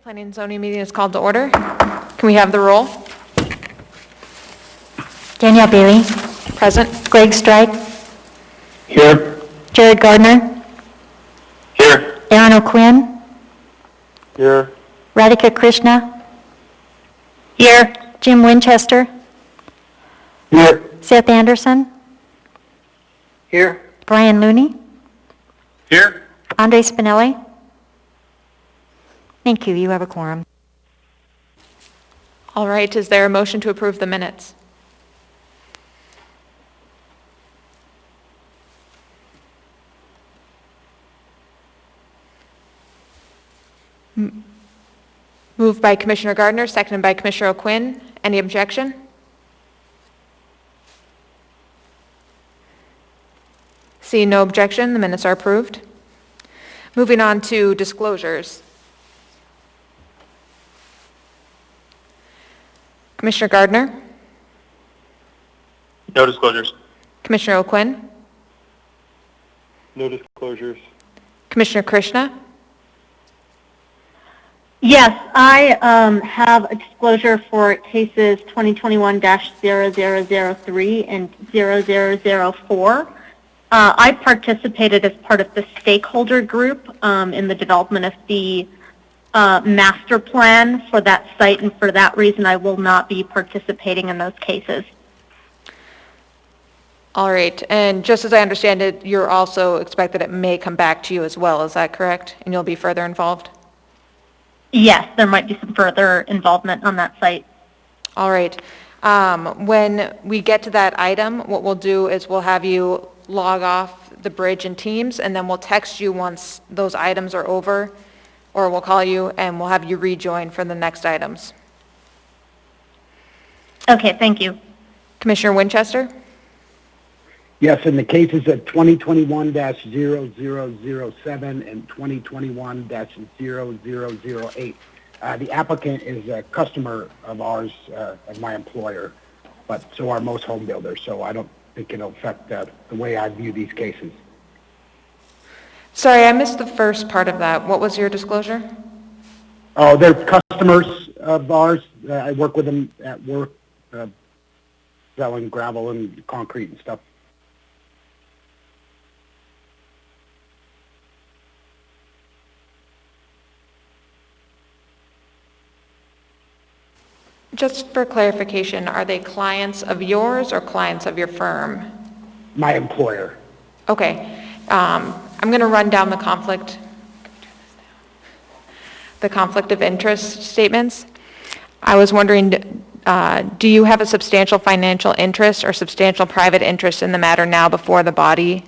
Planning and zoning meeting is called to order. Can we have the roll? Danielle Bailey. Present. Greg Strike. Here. Jared Gardner. Here. Aaron O'Quinn. Here. Radhika Krishna. Here. Jim Winchester. Here. Seth Anderson. Here. Brian Looney. Here. Andre Spinelli. Thank you. You have a quorum. All right, is there a motion to approve the minutes? Moved by Commissioner Gardner, seconded by Commissioner O'Quinn. Any objection? Seeing no objection, the minutes are approved. Moving on to disclosures. Commissioner Gardner? No disclosures. Commissioner O'Quinn? No disclosures. Commissioner Krishna? Yes, I have a disclosure for cases 2021-0003 and 0004. I participated as part of the stakeholder group in the development of the master plan for that site, and for that reason I will not be participating in those cases. All right, and just as I understand it, you're also expected it may come back to you as well, is that correct? And you'll be further involved? Yes, there might be some further involvement on that site. All right. When we get to that item, what we'll do is we'll have you log off the bridge in Teams, and then we'll text you once those items are over, or we'll call you and we'll have you rejoin for the next items. Okay, thank you. Commissioner Winchester? Yes, in the cases of 2021-0007 and 2021-0008, the applicant is a customer of ours, of my employer, but so are most home builders, so I don't think it'll affect the way I view these cases. Sorry, I missed the first part of that. What was your disclosure? Oh, they're customers of ours. I work with them at work, selling gravel and concrete and stuff. Just for clarification, are they clients of yours or clients of your firm? My employer. Okay. I'm going to run down the conflict of interest statements. I was wondering, do you have a substantial financial interest or substantial private interest in the matter now before the body?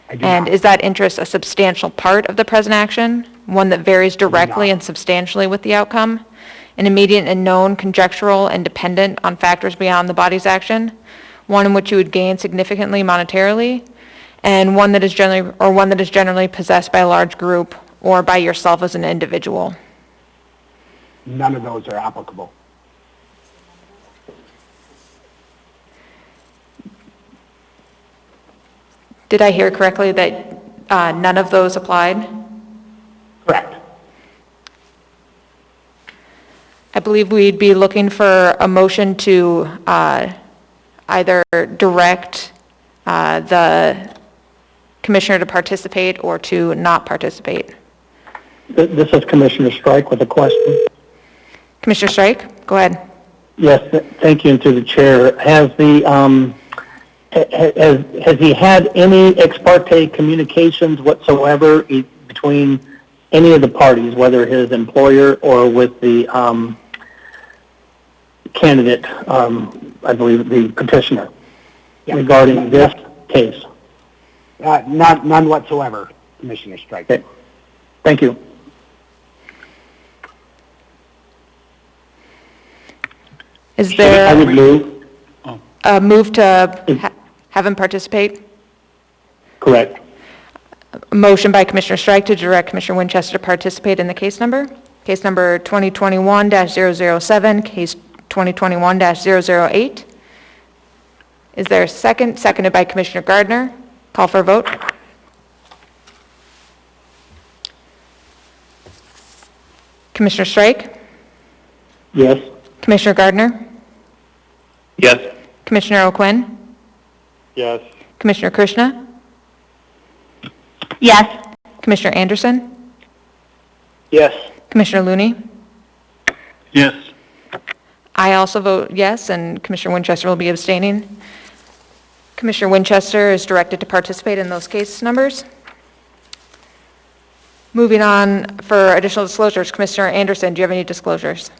I do And not. is that interest a substantial part of the present action, one that varies directly not. and substantially with the outcome, an immediate and known, conjectural, and dependent on factors beyond the body's action, one in which you would gain significantly monetarily, and one that is generally possessed by a large group or by yourself as an individual? None of those are applicable. Did I hear correctly that none of those applied? Correct. I believe we'd be looking for a motion to either direct the commissioner to participate or to not participate. This is Commissioner Strike with a question. Commissioner Strike, go ahead. Yes, thank you, and to the chair. Has he had any ex parte communications whatsoever between any of the parties, whether his employer or with the candidate, I believe the petitioner, regarding this case? None whatsoever, Commissioner Strike. Okay. Thank you. Is I there would move. a move to have him participate? Correct. A motion by Commissioner Strike to direct Commissioner Winchester to participate in the case number. Case number 2021-007, case 2021-008. Is there a second? Seconded by Commissioner Gardner. Call for a vote. Commissioner Strike? Yes. Commissioner Gardner? Yes. Commissioner O'Quinn? Yes. Commissioner Krishna? Yes. Commissioner Anderson? Yes. Commissioner Looney? Yes. I also vote yes, and Commissioner Winchester will be abstaining. Commissioner Winchester is directed to participate in those case numbers. Moving on for additional disclosures, Commissioner Anderson, do you have any disclosures?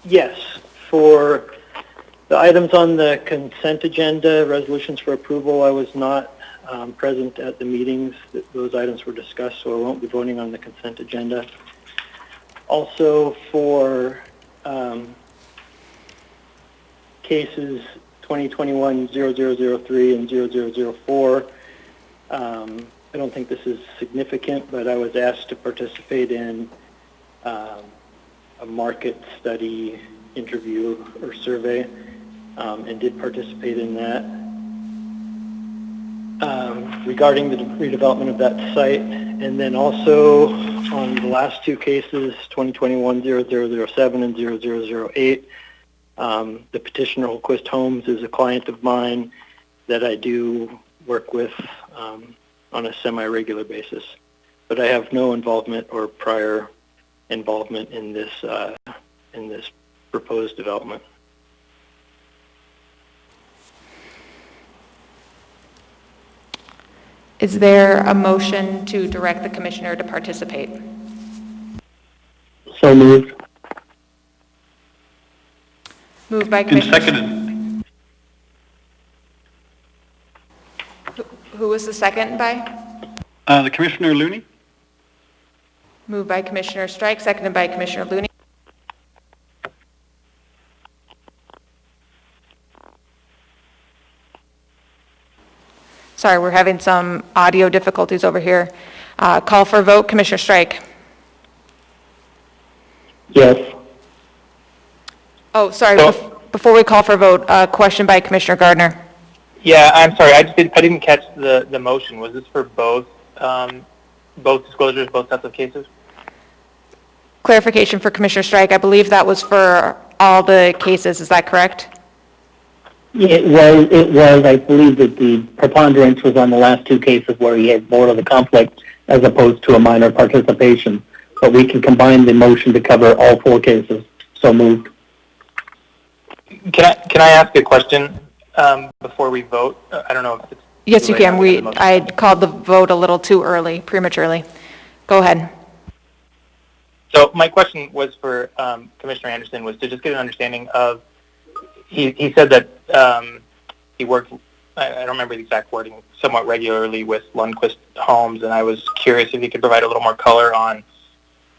Yes. For the items on the consent agenda, resolutions for approval, I was not present at the meetings that those items were discussed, so I won't be voting on the consent agenda. Also, for cases 2021-0003 and 0004, I don't think this is significant, but I was asked to participate in a market study interview or survey, and did participate in that. Regarding the redevelopment of that site, and then also on the last two cases, 2021-0007 and 0008, the petitioner Holquist Homes is a client of mine that I do work with on a semi-regular basis, but I have no involvement or prior involvement in this proposed development. Is there a motion to direct the commissioner to participate? So moved. Moved by And Commissioner... seconded. Who was the second by? The Commissioner Looney? Moved by Commissioner Strike, seconded by Commissioner Looney. Sorry, we're having some audio difficulties over here. Call for a vote, Commissioner Strike. Yes. Oh, sorry, So- before we call for a vote, a question by Commissioner Gardner. Yeah, I'm sorry. I didn't catch the motion. Was this for both disclosures, both sets of cases? Clarification for Commissioner Strike, I believe that was for all the cases, is that correct? It was. I believe that the preponderance was on the last two cases where he had more of the conflict as opposed to a minor participation. But we can combine the motion to cover all four cases. So moved. Can I ask a question before we vote? I don't know if it's... Yes, you too late can. now to get the motion. I called the vote a little too early, prematurely. Go ahead. So my question was for Commissioner Anderson, was to just get an understanding of, he said that he worked, I don't remember the exact wording, somewhat regularly with Lundquist Homes, and I was curious if he could provide a little more color on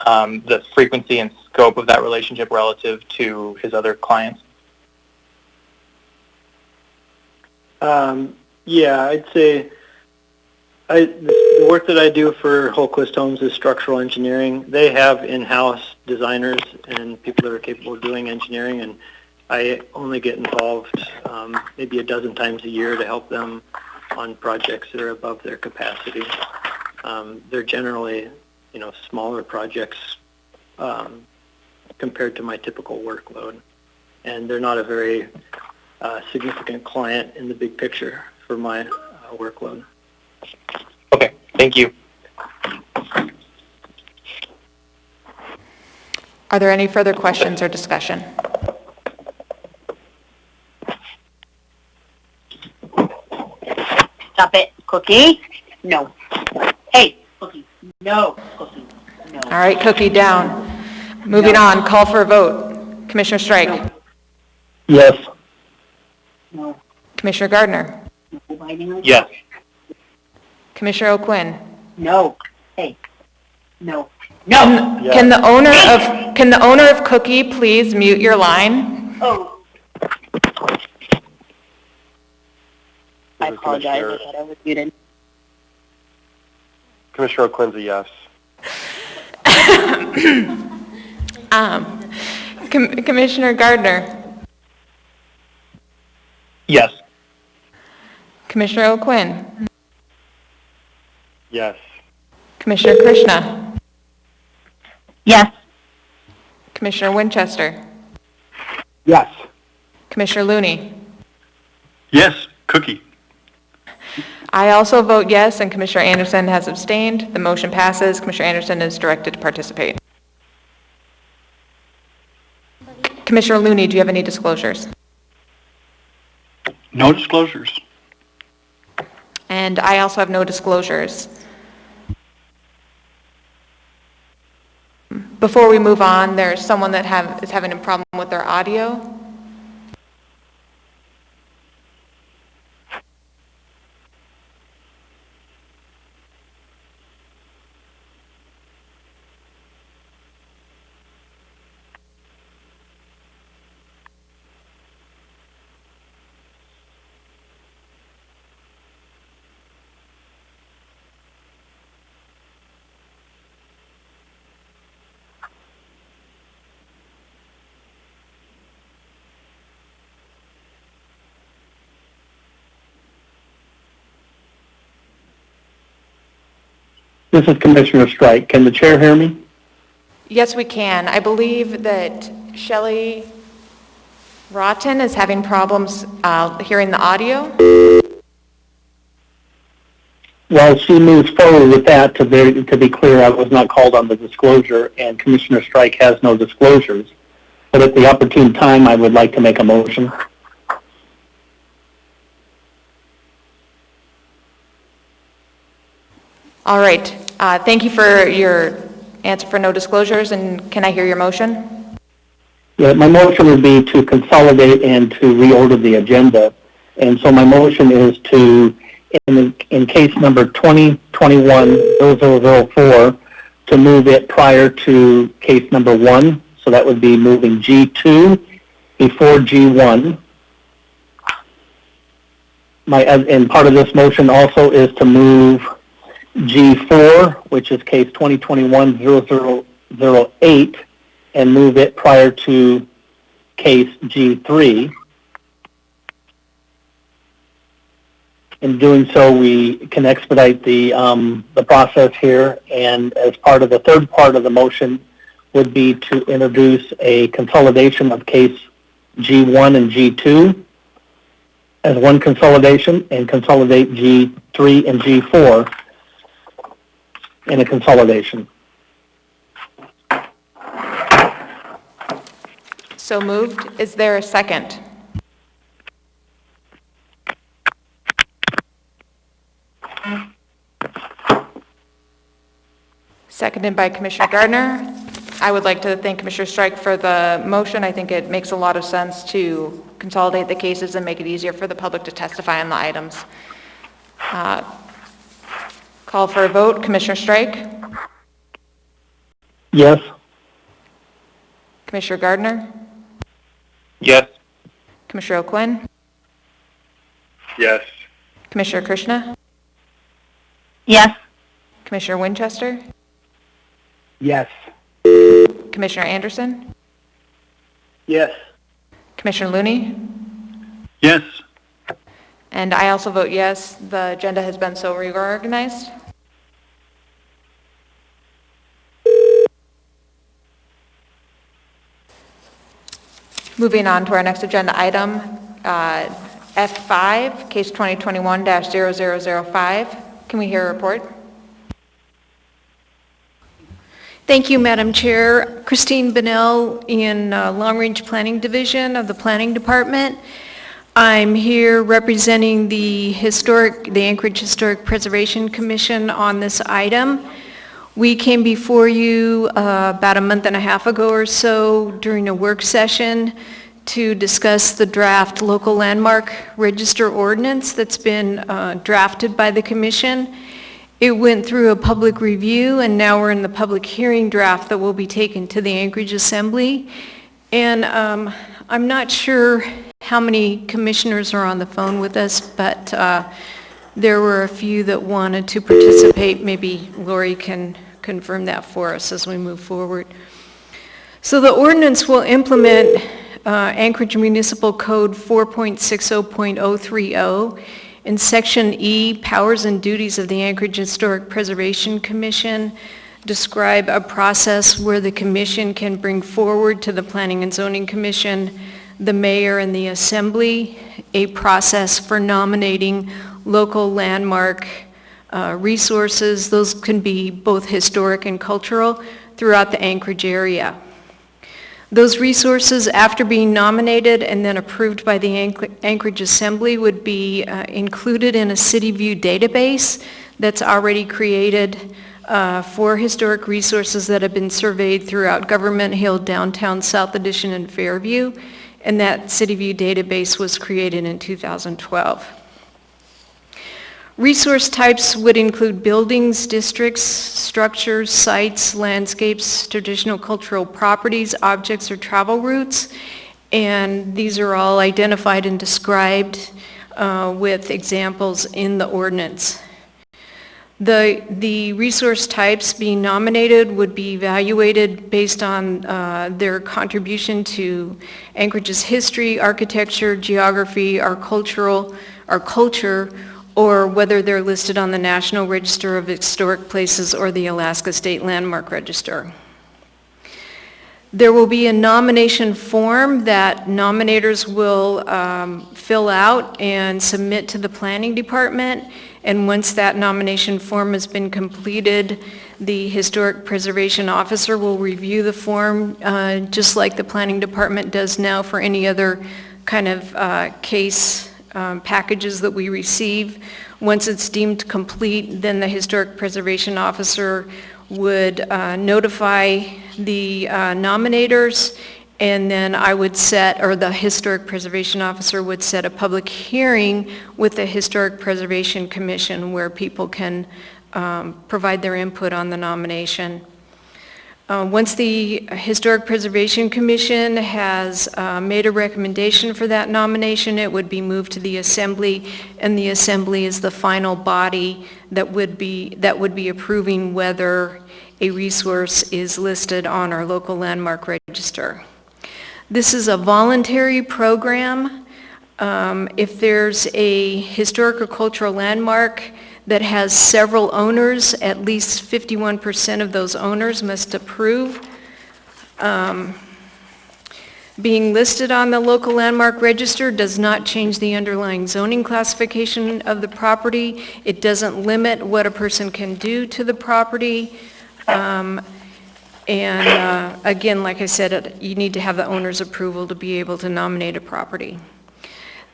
the frequency and scope of that relationship relative to his other clients. Yeah, I'd say the work that I do for Holquist Homes is structural engineering. They have in-house designers and people that are capable of doing engineering, and I only get involved maybe a dozen times a year to help them on projects that are above their capacity. They're generally, smaller projects compared to my typical workload, and they're not a very significant client in the big picture for my workload. Okay, thank you. Are there any further questions or discussion? Stop it, Cookie. No. Hey, Cookie. No, Cookie. No. All right, Cookie down. Moving on, call for a vote. Commissioner Strike. Yes. No. Commissioner Gardner. No biting on Yes. Commissioner O'Quinn. No. Hey. No. No. Can the owner of Cookie please mute your line? Oh. I apologize. I thought I was muted. Commissioner O'Quinn's a yes. Commissioner Gardner. Yes. Commissioner O'Quinn. Yes. Commissioner Krishna. Yes. Commissioner Winchester, Yes. Commissioner Looney. Yes. Cookie. I also vote yes, and Commissioner Anderson has abstained. The motion passes. Commissioner Anderson is directed to participate. Commissioner Looney, do you have any disclosures? No disclosures. And I also have no disclosures. Before we move on, there's someone that is having a problem with their audio. This is Commissioner Strike. Can the chair hear me? Yes, we can. I believe that Shelley Rotten is having problems hearing the audio. While she moves forward with that, to be clear, I was not called on the disclosure, and Commissioner Strike has no disclosures. But at the opportune time, I would like to make a motion. All right. Thank you for your answer for no disclosures, and can I hear your motion? Yeah, my motion would be to consolidate and to reorder the agenda. And so my motion is to, in case number 2021-0004, to move it prior to case number 1. So that would be moving G2 before G1. And part of this motion also is to move G4, which is case 2021-0008, and move it prior to case G3. In doing so, we can expedite the process here, and as part of the third part of the motion would be to introduce a consolidation of case G1 and G2 as one consolidation, and consolidate G3 and G4 in a consolidation. So moved. Is there a second? Seconded by Commissioner Gardner. I would like to thank Commissioner Strike for the motion. I think it makes a lot of sense to consolidate the cases and make it easier for the public to testify on the items. Call for a vote. Commissioner Strike? Yes. Commissioner Gardner? Yes. Commissioner O'Quinn? Yes. Commissioner Krishna? Yes. Commissioner Winchester? Yes. Commissioner Anderson? Yes. Commissioner Looney? Yes. And I also vote yes. The agenda has been so reorganized. Moving on to our next agenda item, F5, case 2021-0005. Can we hear a report? Thank you, Madam Chair. Christine Bennell in Long Range Planning Division of the Planning Department. I'm here representing the Anchorage Historic Preservation Commission on this item. We came before you about a month and a half ago or so during a work session to discuss the draft local landmark register ordinance that's been drafted by the commission. It went through a public review, and now we're in the public hearing draft that will be taken to the Anchorage Assembly. And I'm not sure how many commissioners are on the phone with us, but there were a few that wanted to participate. Maybe Lori can confirm that for us as we move forward. So the ordinance will implement Anchorage Municipal Code 4.60.030 in Section E, Powers and Duties of the Anchorage Historic Preservation Commission. describe a process where the commission can bring forward to the Planning and Zoning Commission, the mayor and the assembly, a process for nominating local landmark resources. Those can be both historic and cultural throughout the Anchorage area. Those resources, after being nominated and then approved by the Anchorage Assembly, would be included in a City View database that's already created for historic resources that have been surveyed throughout Government Hill, Downtown, South Addition, and Fairview. And that City View database was created in 2012. Resource types would include buildings, districts, structures, sites, landscapes, traditional cultural properties, objects, or travel routes. And these are all identified and described with examples in the ordinance. The resource types being nominated would be evaluated based on their contribution to Anchorage's history, architecture, geography, our culture, or whether they're listed on the National Register of Historic Places or the Alaska State Landmark Register. There will be a nomination form that nominators will fill out and submit to the Planning Department. And once that nomination form has been completed, the Historic Preservation Officer will review the form just like the Planning Department does now for any other kind of case packages that we receive. Once it's deemed complete, then the Historic Preservation Officer would notify the nominators, and then I would set, or the Historic Preservation Officer would set a public hearing with the Historic Preservation Commission where people can provide their input on the nomination. Once the Historic Preservation Commission has made a recommendation for that nomination, it would be moved to the Assembly, and the Assembly is the final body that would be approving whether a resource is listed on our local landmark register. This is a voluntary program. If there's a historic or cultural landmark that has several owners, at least 51% of those owners must approve. Being listed on the local landmark register does not change the underlying zoning classification of the property. It doesn't limit what a person can do to the property. Again, like I said, you need to have the owner's approval to be able to nominate a property.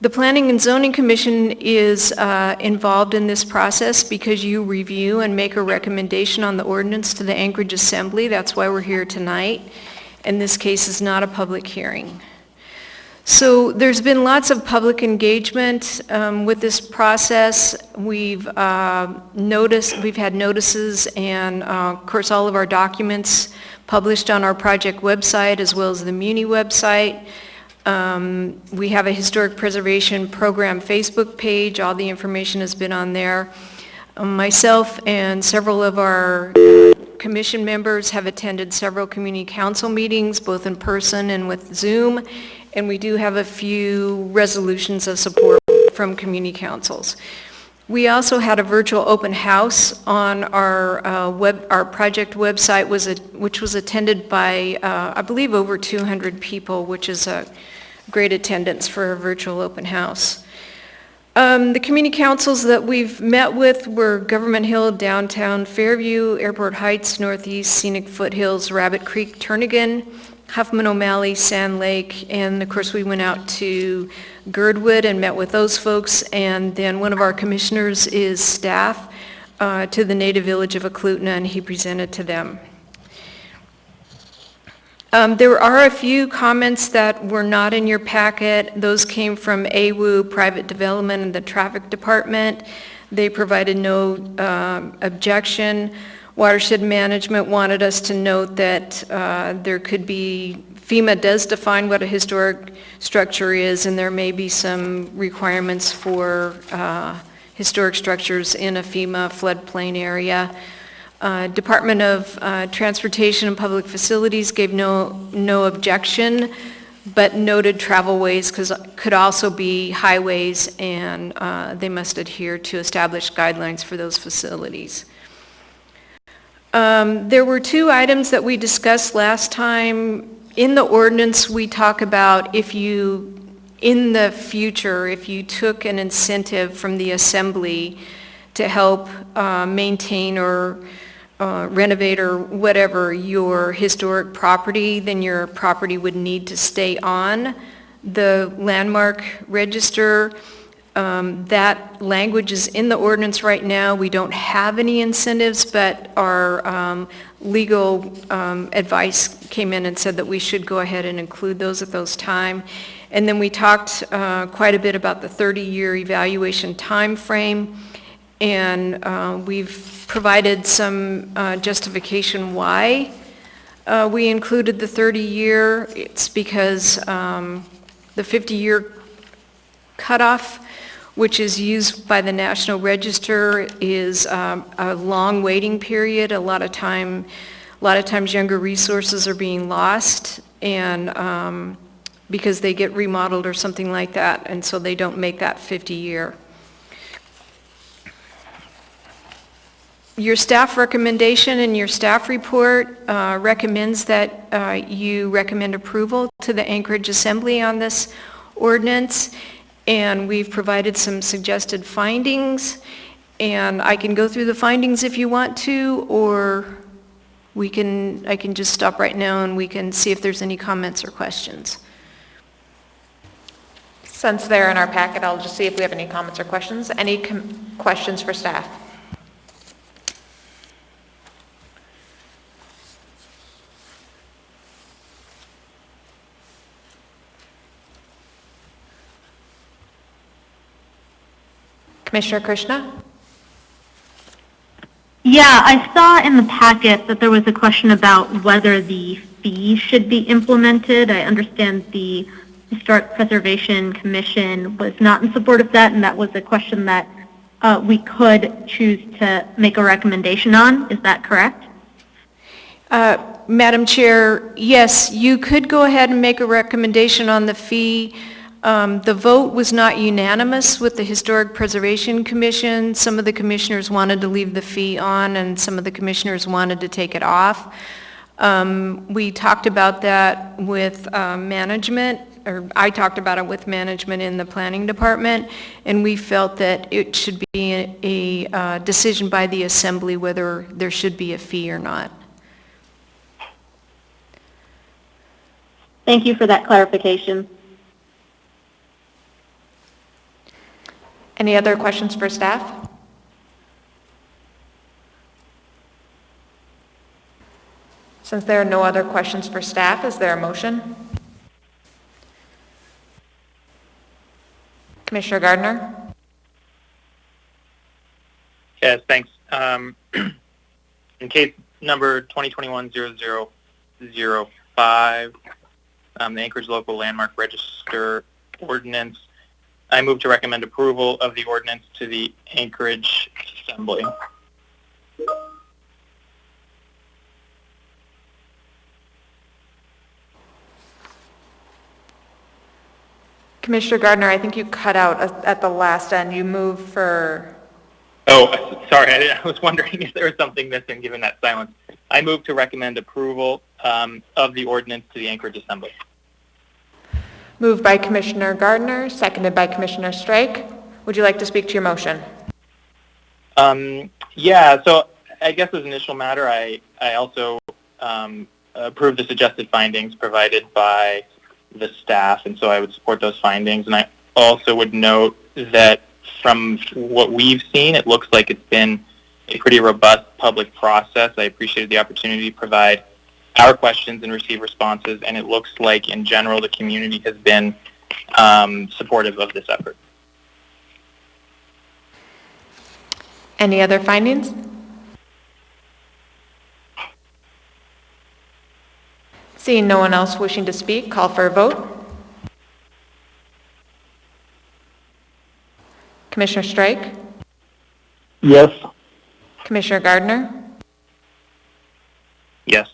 The Planning and Zoning Commission is involved in this process because you review and make a recommendation on the ordinance to the Anchorage Assembly. That's why we're here tonight. And this case is not a public hearing. So there's been lots of public engagement with this process. We've had notices and of course all of our documents published on our project website as well as the Muni website. We have a Historic Preservation Program Facebook page. All the information has been on there. Myself and several of our commission members have attended several community council meetings, both in person and with Zoom, and we do have a few resolutions of support from community councils. We also had a virtual open house on our project website, which was attended by, I believe, over 200 people, which is a great attendance for a virtual open house. The community councils that we've met with were Government Hill, Downtown, Fairview, Airport Heights, Northeast, Scenic Foothills, Rabbit Creek, Turnagain, Huffman O'Malley, Sand Lake, and of course we went out to Girdwood and met with those folks, and then one of our commissioners is staff to the native village of Eklutna, and he presented to them. There are a few comments that were not in your packet. Those came from AWU, Private Development, and the Traffic Department. They provided no objection. Watershed Management wanted us to note that there could be, FEMA does define what a historic structure is, and there may be some requirements for historic structures in a FEMA floodplain area. Department of Transportation and Public Facilities gave no objection, but noted travelways could also be highways, and they must adhere to established guidelines for those facilities. There were two items that we discussed last time. In the ordinance, we talk about if you, in the future, if you took an incentive from the assembly to help maintain or renovate or whatever your historic property, then your property would need to stay on the landmark register. That language is in the ordinance right now. We don't have any incentives, but our legal advice came in and said that we should go ahead and include those at those time. And then we talked quite a bit about the 30-year evaluation time frame, and we've provided some justification why we included the 30-year. It's because the 50-year cutoff, which is used by the National Register, is a long waiting period. A lot of times younger resources are being lost, and because they get remodeled or something like that, and so they don't make that 50-year. Your staff recommendation in your staff report recommends that you recommend approval to the Anchorage Assembly on this ordinance, and we've provided some suggested findings, and I can go through the findings if you want to, or I can just stop right now and we can see if there's any comments or questions. Since they're in our packet, I'll just see if we have any comments or questions. Any questions for staff? Commissioner Krishna? Yeah, I saw in the packet that there was a question about whether the fee should be implemented. I understand the Historic Preservation Commission was not in support of that, and that was a question that we could choose to make a recommendation on. Is that correct? Madam Chair, yes, you could go ahead and make a recommendation on the fee. The vote was not unanimous with the Historic Preservation Commission. Some of the commissioners wanted to leave the fee on, and some of the commissioners wanted to take it off. We talked about that with management, or I talked about it with management in the planning department, and we felt that it should be a decision by the assembly whether there should be a fee or not. Thank you for that clarification. Any other questions for staff? Since there are no other questions for staff, is there a motion? Commissioner Gardner? Yes, thanks. In case number 2021-0005, the Anchorage Local Landmark Register Ordinance, I move to recommend approval of the ordinance to the Anchorage Assembly. Commissioner Gardner, I think you cut out at the last end. You moved for... Oh, sorry. I was wondering if there was something missing given that silence. I move to recommend approval of the ordinance to the Anchorage Assembly. Moved by Commissioner Gardner, seconded by Commissioner Strike. Would you like to speak to your motion? Yeah, so I guess as an initial matter, I also approve the suggested findings provided by the staff, and so I would support those findings. And I also would note that from what we've seen, it looks like it's been a pretty robust public process. I appreciated the opportunity to provide our questions and receive responses, and it looks like in general the community has been supportive of this effort. Any other findings? Seeing no one else wishing to speak, call for a vote. Commissioner Strike? Yes. Commissioner Gardner? Yes.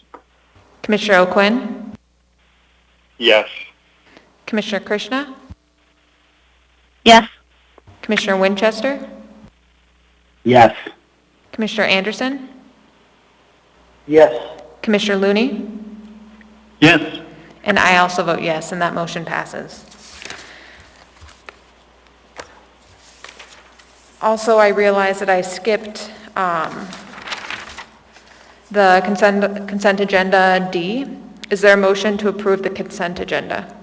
Commissioner O'Quinn? Yes. Commissioner Krishna? Yes. Commissioner Winchester? Yes. Commissioner Anderson? Yes. Commissioner Looney? Yes. And I also vote yes, and that motion passes. Also, I realize that I skipped the consent agenda D. Is there a motion to approve the consent agenda?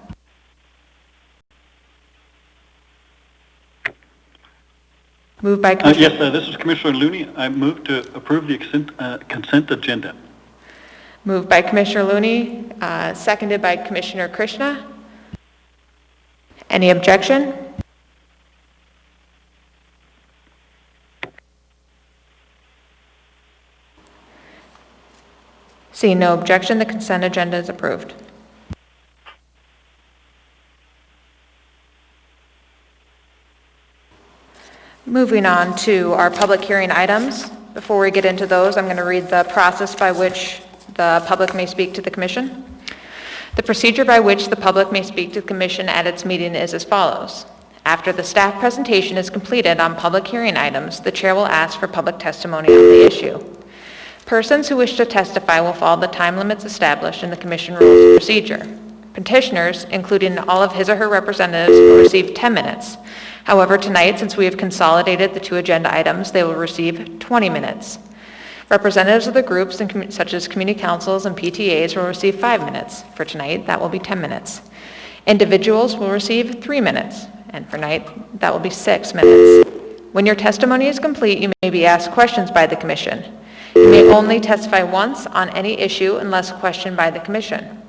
Moved by Commissioner... Yes, this is Commissioner Looney. I move to approve the consent agenda. Moved by Commissioner Looney, seconded by Commissioner Krishna. Any objection? Seeing no objection, the consent agenda is approved. Moving on to our public hearing items. Before we get into those, I'm going to read the process by which the public may speak to the commission. The procedure by which the public may speak to the commission at its meeting is as follows. After the staff presentation is completed on public hearing items, the chair will ask for public testimony on the issue. Persons who wish to testify will follow the time limits established in the commission rules of procedure. Petitioners, including all of his or her representatives, will receive 10 minutes. However, tonight, since we have consolidated the two agenda items, they will receive 20 minutes. Representatives of the groups, such as community councils and PTAs, will receive 5 minutes. For tonight, that will be 10 minutes. Individuals will receive 3 minutes, and for tonight, that will be 6 minutes. When your testimony is complete, you may be asked questions by the commission. You may only testify once on any issue unless questioned by the commission.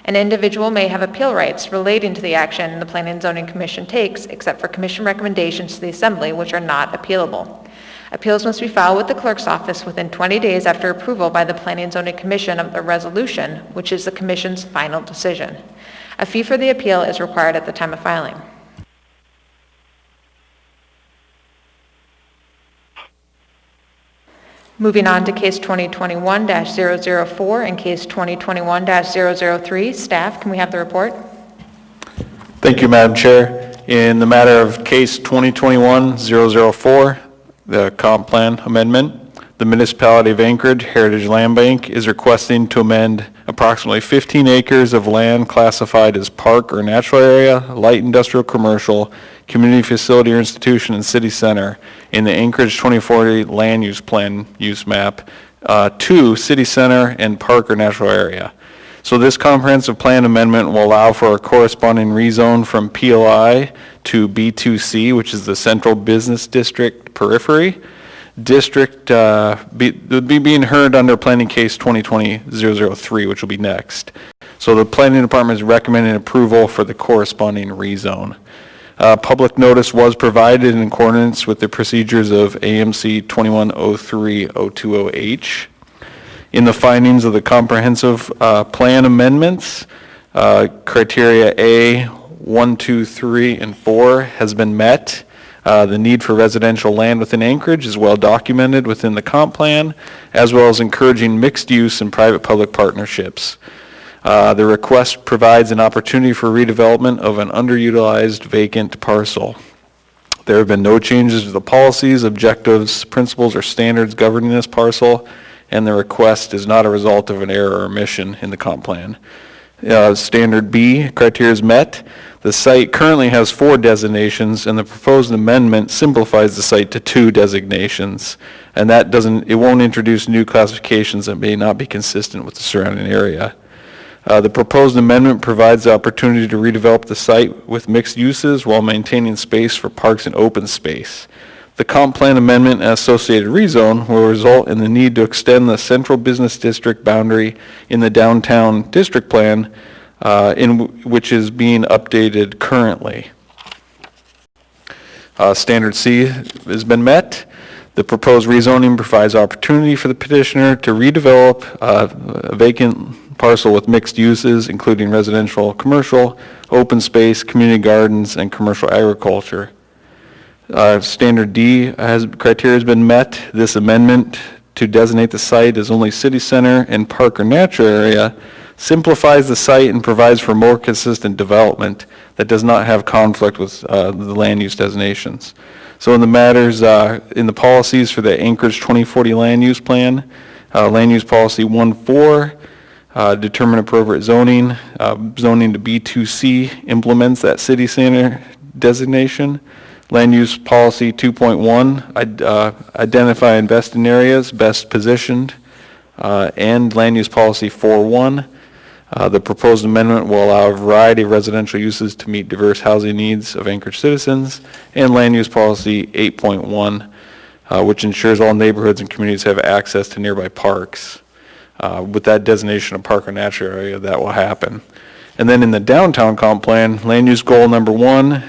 An individual may have appeal rights relating to the action the Planning and Zoning Commission takes, except for commission recommendations to the Assembly, which are not appealable. Appeals must be filed with the clerk's office within 20 days after approval by the Planning and Zoning Commission of the resolution, which is the commission's final decision. A fee for the appeal is required at the time of filing. Moving on to case 2021-004 and case 2021-003. Staff, can we have the report? Thank you, Madam Chair. In the matter of case 2021-004, the comp plan amendment, the municipality of Anchorage Heritage Land Bank is requesting to amend approximately 15 acres of land classified as park or natural area, light industrial commercial, community facility or institution, and city center in the Anchorage 2040 land use plan use map to city center and park or natural area. So this comprehensive plan amendment will allow for a corresponding rezone from PLI to B2C, which is the Central Business District Periphery. District would be being heard under planning case 2020-003, which will be next. So the planning department is recommending approval for the corresponding rezone. Public notice was provided in accordance with the procedures of AMC 2103-020H. In the findings of the comprehensive plan amendments, criteria A, 1, 2, 3, and 4 has been met. The need for residential land within Anchorage is well documented within the comp plan, as well as encouraging mixed use and private-public partnerships. The request provides an opportunity for redevelopment of an underutilized vacant parcel. There have been no changes to the policies, objectives, principles, or standards governing this parcel, and the request is not a result of an error or omission in the comp plan. Standard B criteria is met. The site currently has 4 designations, and the proposed amendment simplifies the site to 2 designations, and it won't introduce new classifications that may not be consistent with the surrounding area. The proposed amendment provides the opportunity to redevelop the site with mixed uses while maintaining space for parks and open space. The comp plan amendment and associated rezone will result in the need to extend the central business district boundary in the downtown district plan, which is being updated currently. Standard C has been met. The proposed rezoning provides opportunity for the petitioner to redevelop a vacant parcel with mixed uses, including residential, commercial, open space, community gardens, and commercial agriculture. Standard D criteria has been met. This amendment to designate the site as only city center and park or natural area simplifies the site and provides for more consistent development that does not have conflict with the land use designations. So in the matters, in the policies for the Anchorage 2040 land use plan, Land use policy 1.4, determine appropriate zoning. Zoning to B2C implements that city center designation. Land use policy 2.1, identify and invest in areas best positioned. And land use policy 4.1, the proposed amendment will allow a variety of residential uses to meet diverse housing needs of Anchorage citizens. And land use policy 8.1, which ensures all neighborhoods and communities have access to nearby parks. With that designation of park or natural area, that will happen. And then in the downtown comp plan, land use goal number 1,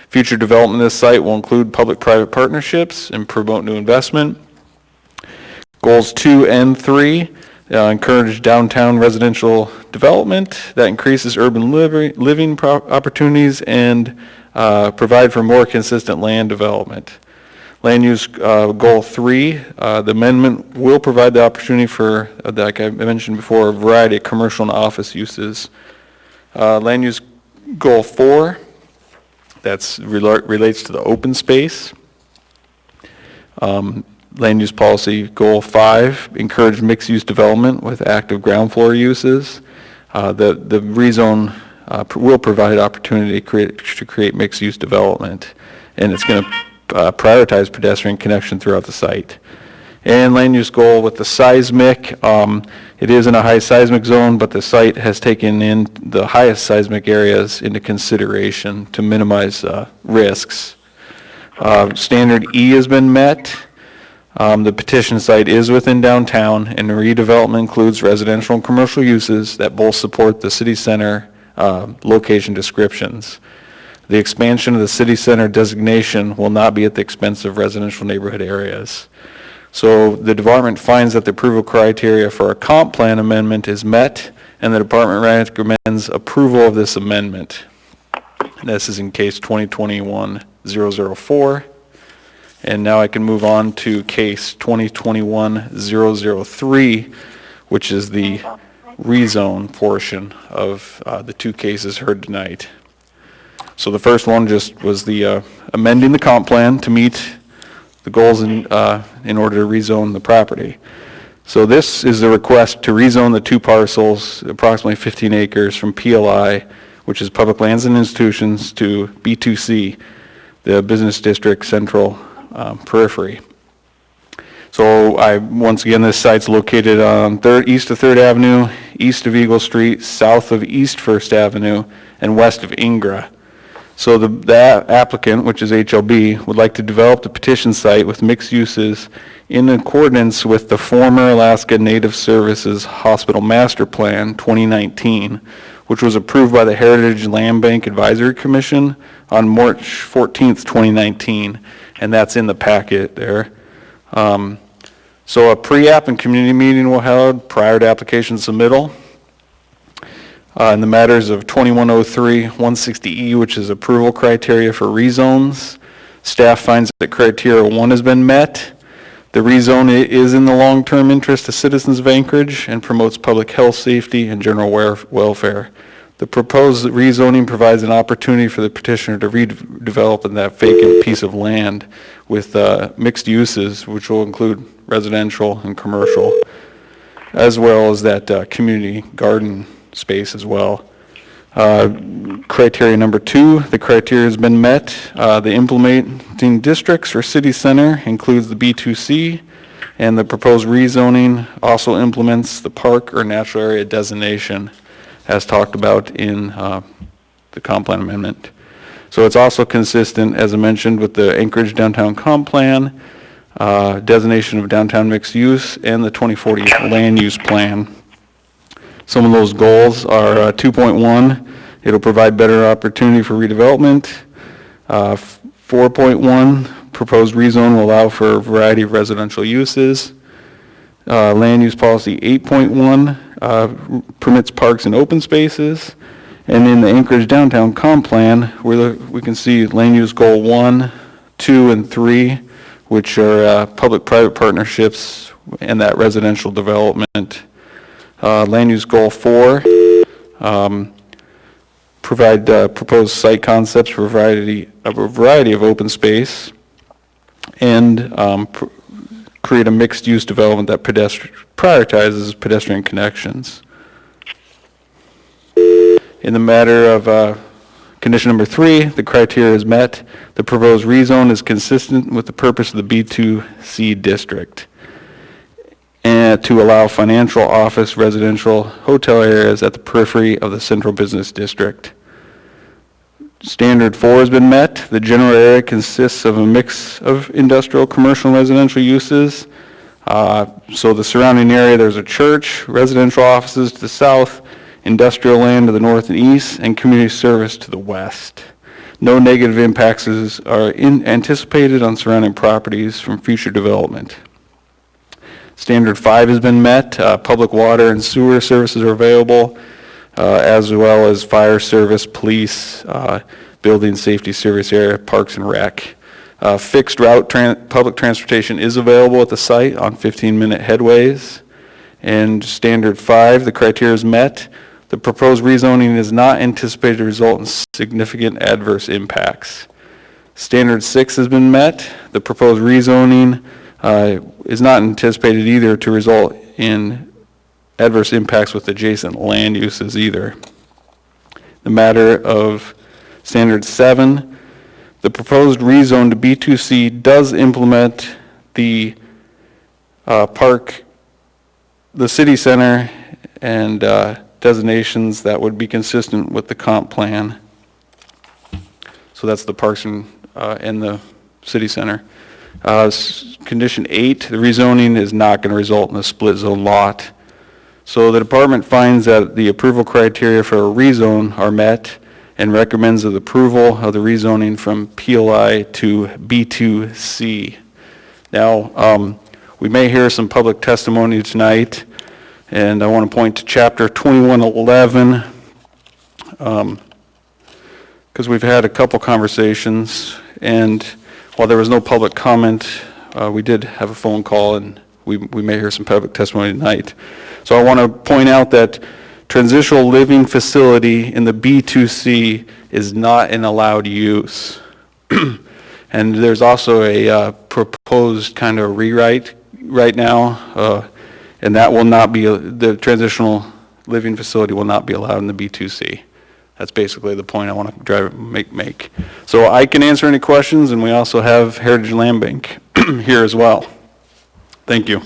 future development of this site will include public-private partnerships and promote new investment. Goals 2 and 3, encourage downtown residential development that increases urban living opportunities and provide for more consistent land development. Land use goal 3, the amendment will provide the opportunity for, like I mentioned before, a variety of commercial and office uses. Land use goal 4, that relates to the open space. Land use policy goal 5, encourage mixed use development with active ground floor uses. The rezone will provide opportunity to create mixed use development, and it's going to prioritize pedestrian connection throughout the site. And land use goal with the seismic, it is in a high seismic zone, but the site has taken in the highest seismic areas into consideration to minimize risks. Standard E has been met. The petition site is within downtown, and the redevelopment includes residential and commercial uses that both support the city center location descriptions. The expansion of the city center designation will not be at the expense of residential neighborhood areas. So the department finds that the approval criteria for a comp plan amendment is met, and the department recommends approval of this amendment. And this is in case 2021-004. And now I can move on to case 2021-003, which is the rezone portion of the two cases heard tonight. So the first one just was the amending the comp plan to meet the goals in order to rezone the property. So this is the request to rezone the two parcels, approximately 15 acres, from PLI, which is Public Lands and Institutions, to B2C, the Business District Central Periphery. So once again, this site's located on east of 3rd Avenue, east of Eagle Street, south of East 1st Avenue, and west of Ingra. So the applicant, which is HLB, would like to develop the petition site with mixed uses in accordance with the former Alaska Native Services Hospital Master Plan 2019, which was approved by the Heritage Land Bank Advisory Commission on March 14th, 2019, and that's in the packet there. So a pre-app and community meeting will be held prior to application submittal. In the matters of 2103-160E, which is approval criteria for rezones, staff finds that criteria 1 has been met. The rezone is in the long-term interest of citizens of Anchorage and promotes public health, safety, and general welfare. The proposed rezoning provides an opportunity for the petitioner to redevelop in that vacant piece of land with mixed uses, which will include residential and commercial, as well as that community garden space as well. Criteria number 2, the criteria has been met. The implementing districts for city center includes the B2C, and the proposed rezoning also implements the park or natural area designation as talked about in the comp plan amendment. So it's also consistent, as I mentioned, with the Anchorage Downtown Comp Plan, designation of downtown mixed use, and the 2040 land use plan. Some of those goals are 2.1, it'll provide better opportunity for redevelopment. 4.1, proposed rezone will allow for a variety of residential uses. Land use policy 8.1 permits parks and open spaces. And in the Anchorage Downtown Comp Plan, we can see land use goal 1, 2, and 3, which are public-private partnerships and that residential development. Land use goal 4, provide proposed site concepts for a variety of open space, and create a mixed-use development that prioritizes pedestrian connections. In the matter of condition number 3, the criteria is met. The proposed rezone is consistent with the purpose of the B2C district and to allow financial, office, residential, hotel areas at the periphery of the central business district. Standard 4 has been met. The general area consists of a mix of industrial, commercial, and residential uses. So the surrounding area, there's a church, residential offices to the south, industrial land to the north and east, and community service to the west. No negative impacts are anticipated on surrounding properties from future development. Standard 5 has been met. Public water and sewer services are available, as well as fire service, police, building safety service area, parks and rec. Fixed route public transportation is available at the site on 15-minute headways. And Standard 5, the criteria is met. The proposed rezoning is not anticipated to result in significant adverse impacts. Standard 6 has been met. The proposed rezoning is not anticipated either to result in adverse impacts with adjacent land uses either. The matter of Standard 7, the proposed rezone to B2C does implement the park, the city center, and designations that would be consistent with the comp plan. So that's the parks and the city center. Condition 8, the rezoning is not going to result in a split zone lot. So the department finds that the approval criteria for a rezone are met and recommends the approval of the rezoning from PLI to B2C. Now, we may hear some public testimony tonight, and I want to point to Chapter 2111, because we've had a couple conversations, and while there was no public comment, we did have a phone call, and we may hear some public testimony tonight. So I want to point out that transitional living facility in the B2C is not an allowed use. And there's also a proposed kind of rewrite right now, and that will not be, the transitional living facility will not be allowed in the B2C. That's basically the point I want to make. So I can answer any questions, and we also have Heritage Land Bank here as well. Thank you.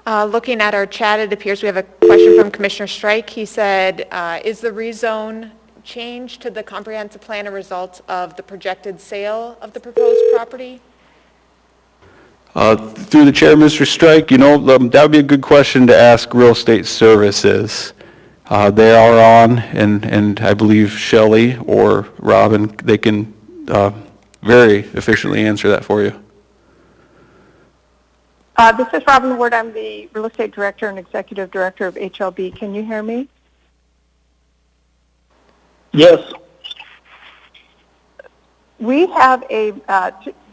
Looking at our chat, it appears we have a question from Commissioner Strike. He said, is the rezone change to the comprehensive plan a result of the projected sale of the proposed property? Through the chair, Mr. Strike, that would be a good question to ask Real Estate Services. They are on, and I believe Shelley or Robin, they can very efficiently answer that for you. This is Robin Ward. I'm the Real Estate Director and Executive Director of HLB. Can you hear me? Yes. We have a,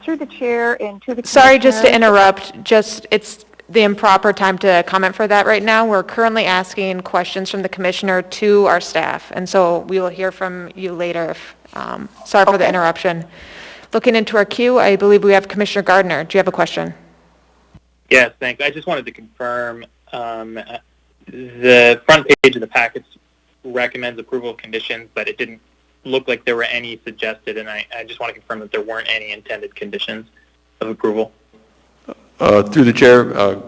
through the chair and to the Sorry, just to interrupt, it's the improper time to comment for that right now. We're currently asking questions from the commissioner to our staff, and so we will hear from you later. Sorry for the interruption. Looking into our queue, I believe we have Commissioner Gardner. Do you have a question? Yes, thanks. I just wanted to confirm the front page of the package recommends approval of conditions, but it didn't look like there were any suggested, and I just want to confirm that there weren't any intended conditions of approval. Through the chair,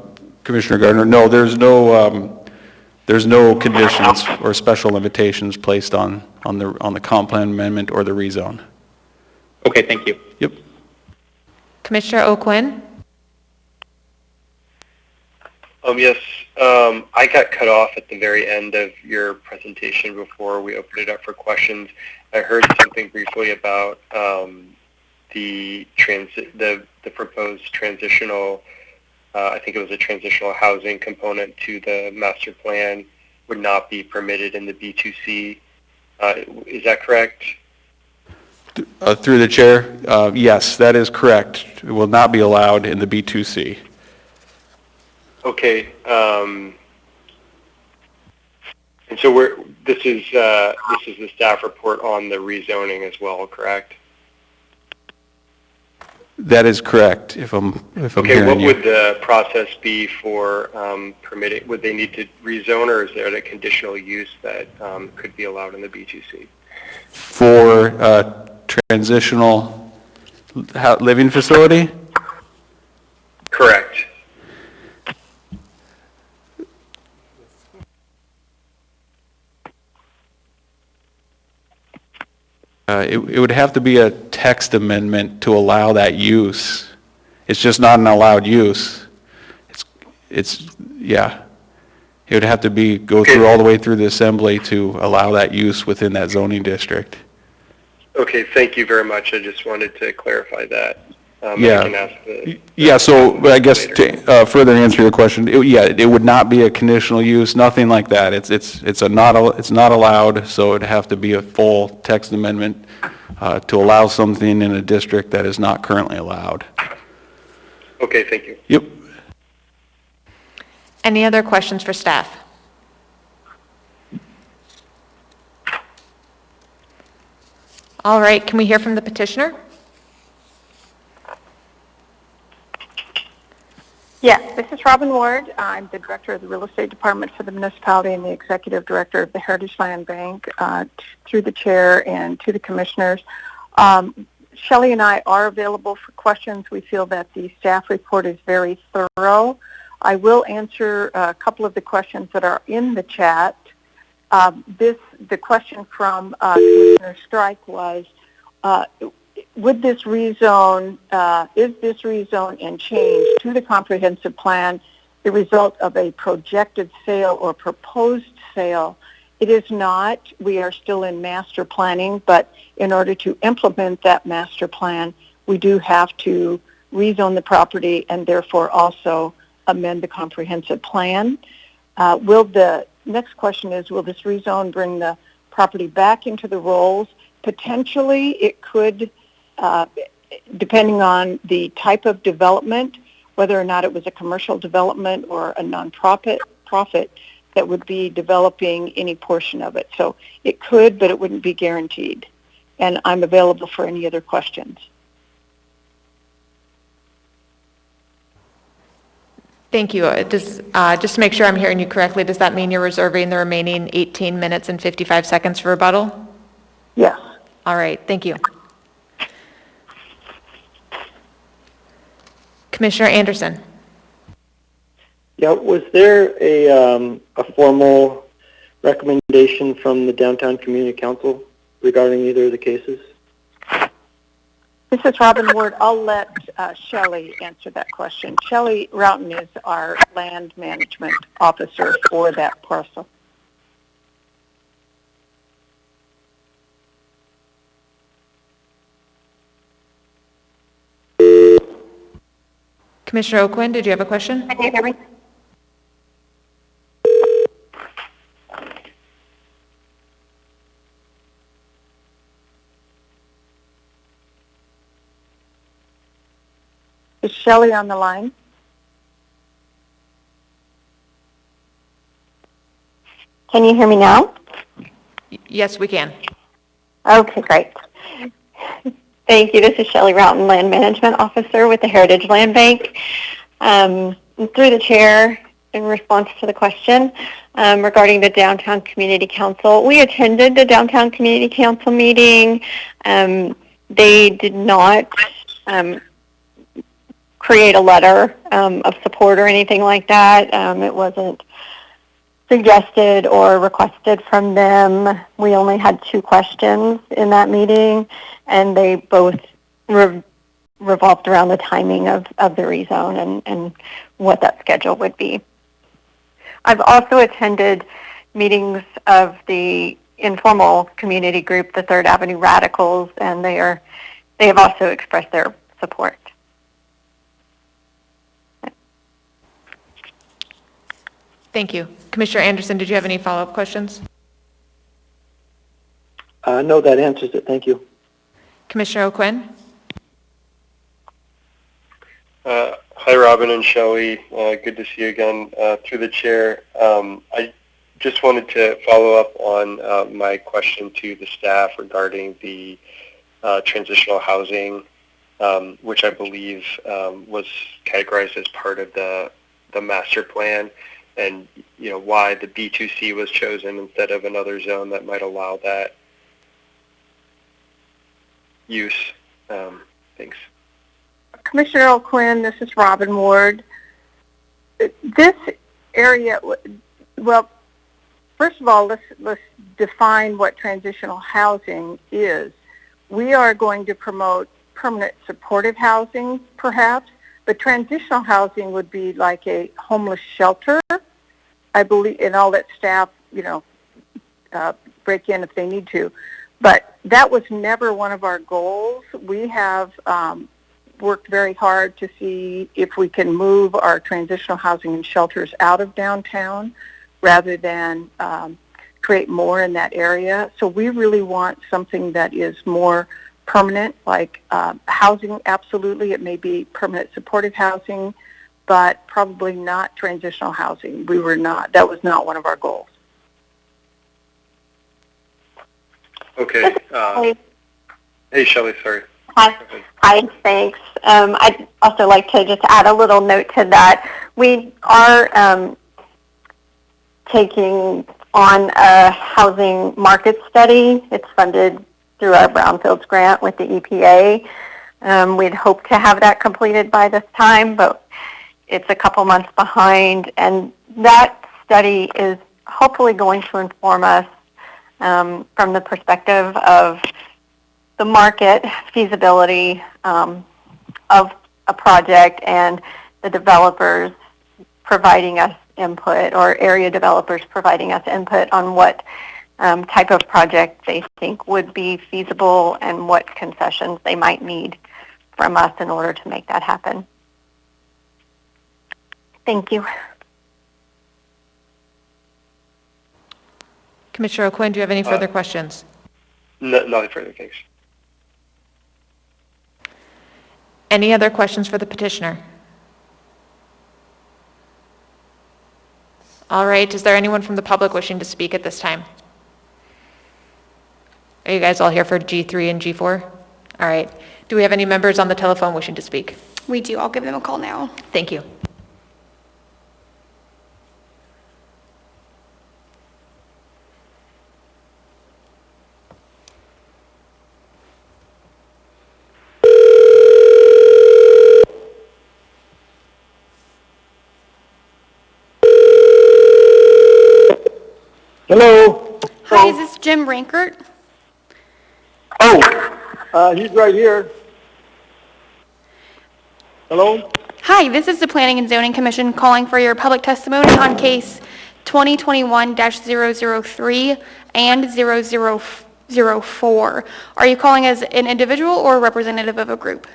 Commissioner Gardner, no, there's no conditions or special limitations placed on the comp plan amendment or the rezone. Okay, thank you. Yep. Commissioner O'Quinn? Yes, I got cut off at the very end of your presentation before we opened it up for questions. I heard something briefly about the proposed transitional, I think it was a transitional housing component to the master plan would not be permitted in the B2C. Is that correct? Through the chair, yes, that is correct. It will not be allowed in the B2C. Okay, and so this is the staff report on the rezoning as well, correct? That is correct, if I'm Okay, hearing what you. would the process be for permitting? Would they need to rezone, or is there a conditional use that could be allowed in the B2C? For transitional living facility? Correct. It would have to be a text amendment to allow that use. It's just not an allowed use. Yeah. It would have to go through all the way through the assembly to allow that use within that zoning district. Okay, thank you very much. I just wanted to clarify that. Yeah. I can ask Yeah, so I guess later. to further answer your question, it would not be a conditional use, nothing like that. It's not allowed, so it'd have to be a full text amendment to allow something in a district that is not currently allowed. Okay, thank you. Yep. Any other questions for staff? All right, can we hear from the petitioner? Yes, this is Robin Ward. I'm the Director of the Real Estate Department for the municipality and the Executive Director of the Heritage Land Bank. Through the Chair and to the Commissioners, Shelley and I are available for questions. We feel that the staff report is very thorough. I will answer a couple of the questions that are in the chat. The question from Commissioner Strike was, would this rezone, is this rezone and change to the comprehensive plan the result of a projected sale or proposed sale? It is not. We are still in master planning, but in order to implement that master plan, we do have to rezone the property and therefore also amend the comprehensive plan. The next question is, will this rezone bring the property back into the rolls? Potentially, it could, depending on the type of development, whether or not it was a commercial development or a nonprofit that would be developing any portion of it. So it could, but it wouldn't be guaranteed. And I'm available for any other questions. Thank you. Just to make sure I'm hearing you correctly, does that mean you're reserving the remaining 18 minutes and 55 seconds for rebuttal? Yes. All right, thank you. Commissioner Anderson. Yeah, was there a formal recommendation from the Downtown Community Council regarding either of the cases? This is Robin Ward. I'll let Shelley answer that question. Shelley Roughton is our land management officer for that parcel. Commissioner O'Quinn, did you have a question? Can you hear me? Is Shelley on the line? Can you hear me now? Yes, we can. Okay, great. Thank you. This is Shelley Roughton, Land Management Officer with the Heritage Land Bank. Through the Chair, in response to the question regarding the Downtown Community Council, we attended the Downtown Community Council meeting. They did not create a letter of support or anything like that. It wasn't suggested or requested from them. We only had 2 questions in that meeting, and they both revolved around the timing of the rezone and what that schedule would be. I've also attended meetings of the informal community group, the Third Avenue Radicals, and they have also expressed their support. Thank you. Commissioner Anderson, did you have any follow-up questions? No, that answers it. Thank you. Commissioner O'Quinn? Hi, Robin and Shelley. Good to see you again. Through the Chair, I just wanted to follow up on my question to the staff regarding the transitional housing which I believe was categorized as part of the master plan, and why the B2C was chosen instead of another zone that might allow that use. Thanks. Commissioner O'Quinn, this is Robin Ward. This area, well, first of all, let's define what transitional housing is. We are going to promote permanent supportive housing, perhaps, but transitional housing would be like a homeless shelter, I believe, and I'll let staff, break in if they need to. But that was never one of our goals. We have worked very hard to see if we can move our transitional housing and shelters out of downtown rather than create more in that area. So we really want something that is more permanent, like housing, absolutely. It may be permanent supportive housing, but probably not transitional housing. That was not one of our goals. Okay. Hey, Shelley, sorry. Hi, thanks. I'd also like to just add a little note to that. We are taking on a housing market study. It's funded through our Brownfields grant with the EPA. We'd hope to have that completed by this time, but it's a couple months behind. And that study is hopefully going to inform us from the perspective of the market feasibility of a project and the developers providing us input, or area developers providing us input on what type of project they think would be feasible and what concessions they might need from us in order to make that happen. Thank you. Commissioner O'Quinn, do you have any further questions? No, nothing further, thanks. Any other questions for the petitioner? All right, is there anyone from the public wishing to speak at this time? Are you guys all here for G3 and G4? All right. Do we have any members on the telephone wishing to speak? We do. I'll give them a call now. Thank you. Hello. Hi, is this Jim Rankert? He's right here. Hello? Hi, this is the Planning and Zoning Commission calling for your public testimony on case 2021-003 and 0004. Are you calling as an individual or a representative of a group?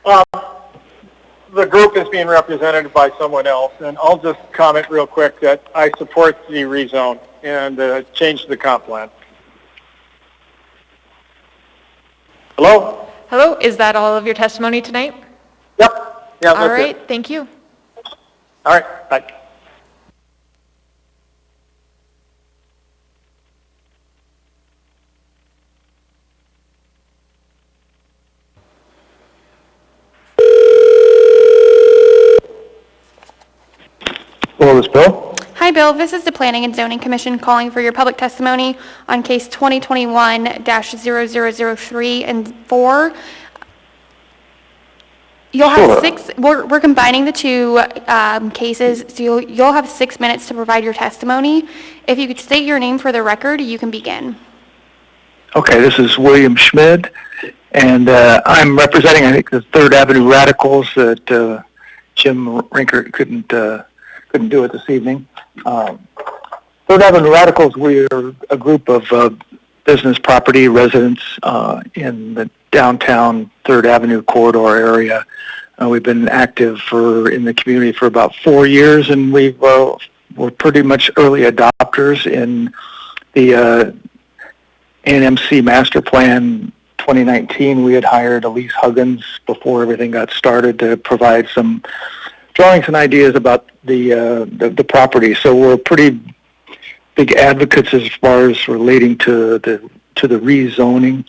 The group is being represented by someone else, and I'll just comment real quick that I support the rezone and change the comp plan. Hello? Hello, is that all of your testimony tonight? Yep. Yeah, that's all right, it. thank you. All right, bye. Hello, this is Bill. Hi, Bill. This is the Planning and Zoning Commission calling for your public testimony on case 2021-0003 and 4. You'll have we're combining the two cases, so you'll have 6 minutes to provide your testimony. If you could state your name for the record, you can begin. Okay, this is William Schmid, and I'm representing, I think, the 3rd Avenue Radicals that Jim Rinkert couldn't do it this evening. 3rd Avenue Radicals, we are a group of business property residents in the downtown 3rd Avenue corridor area. We've been active in the community for about 4 years, and we're pretty much early adopters in the NMC Master Plan 2019. We had hired Elise Huggins before everything got started to provide some drawings and ideas about the property. So we're pretty big advocates as far as relating to the to the rezoning.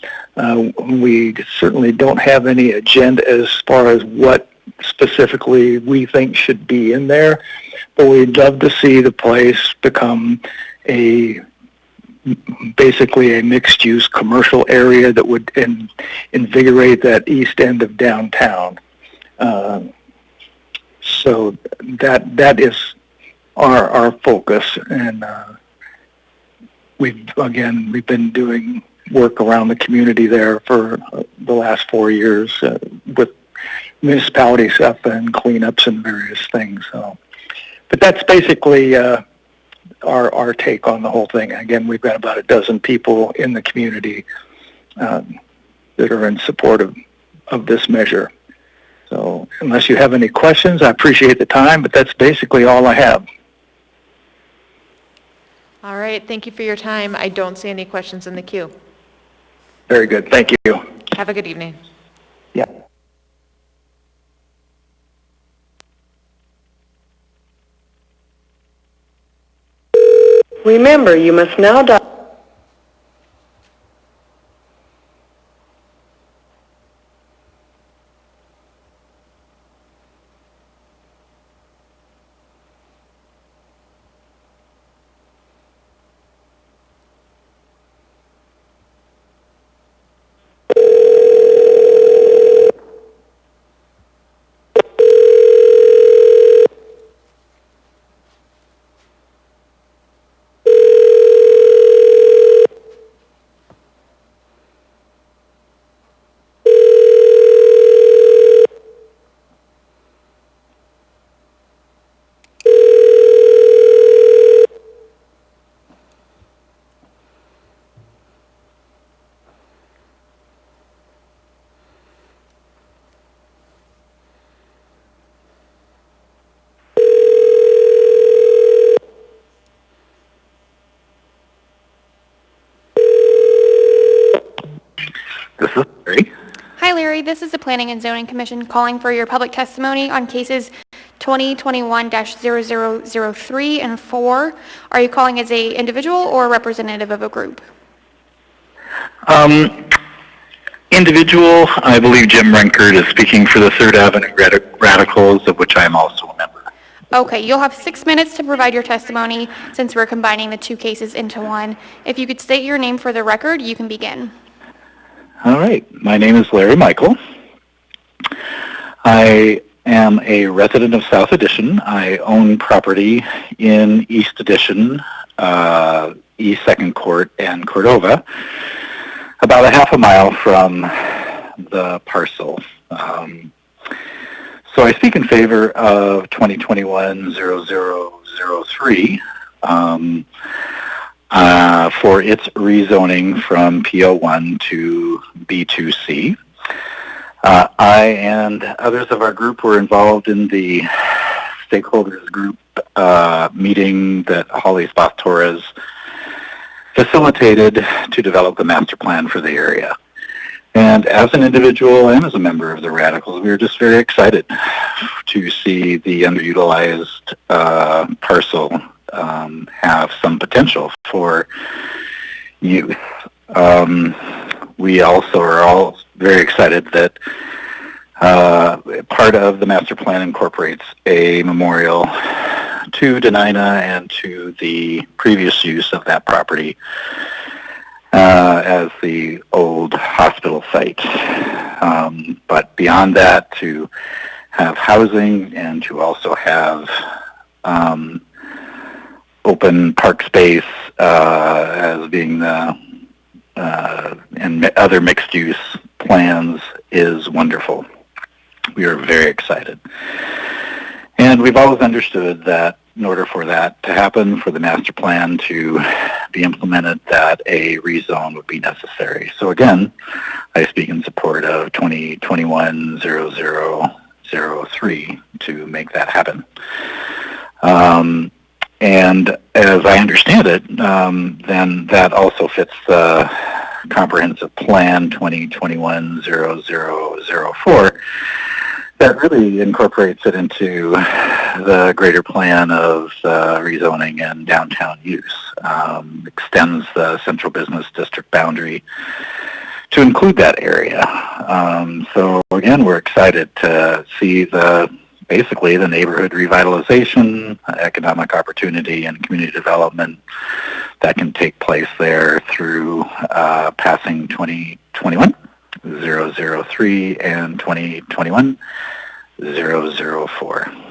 We certainly don't have any agenda as far as what specifically we think should be in there, but we'd love to see the place become basically a mixed-use commercial area that would invigorate that east end of downtown. So that is our focus, and we've been doing work around the community there for the last 4 years with municipality stuff and cleanups and various things. So, but that's basically our take on the whole thing. Again, we've got about a dozen people in the community that are in support of this measure. So unless you have any questions, I appreciate the time, but that's basically all I have. All right, thank you for your time. I don't see any questions in the queue. Very good. Thank you. Have a good evening. Yeah. Remember, you must now dial. This is Larry. Hi, Larry. This is the Planning and Zoning Commission calling for your public testimony on cases 2021-0003 and 4. Are you calling as a individual or a representative of a group? Individual, I believe Jim Rinkert is speaking for the Third Avenue Radicals, of which I am also a member. Okay, you'll have 6 minutes to provide your testimony since we're combining the two cases into one. If you could state your name for the record, you can begin. All right. My name is Larry Michael. I am a resident of South Addition. I own property in East Addition, East 2nd Court, and Cordova, about a half a mile from the parcel. So I speak in favor of 2021-0003 for its rezoning from PO1 to B2C. I and others of our group were involved in the stakeholders group meeting that Holly Spoth-Torres facilitated to develop the master plan for the area. And as an individual and as a member of the Radicals, we were just very excited to see the underutilized parcel have some potential for youth. We also are all very excited that part of the master plan incorporates a memorial to Denina and to the previous use of that property as the old hospital site. But beyond that, to have housing and to also have open park space as being the and other mixed-use plans is wonderful. We are very excited. And we've always understood that in order for that to happen, for the master plan to be implemented, that a rezone would be necessary. So again, I speak in support of 2021-0003 to make that happen. And as I understand it, then that also fits the comprehensive plan 2021-0004 that really incorporates it into the greater plan of rezoning and downtown use. Extends the central business district boundary to include that area. So again, we're excited to see basically the neighborhood revitalization, economic opportunity, and community development that can take place there through passing 2021-003 and 2021-004.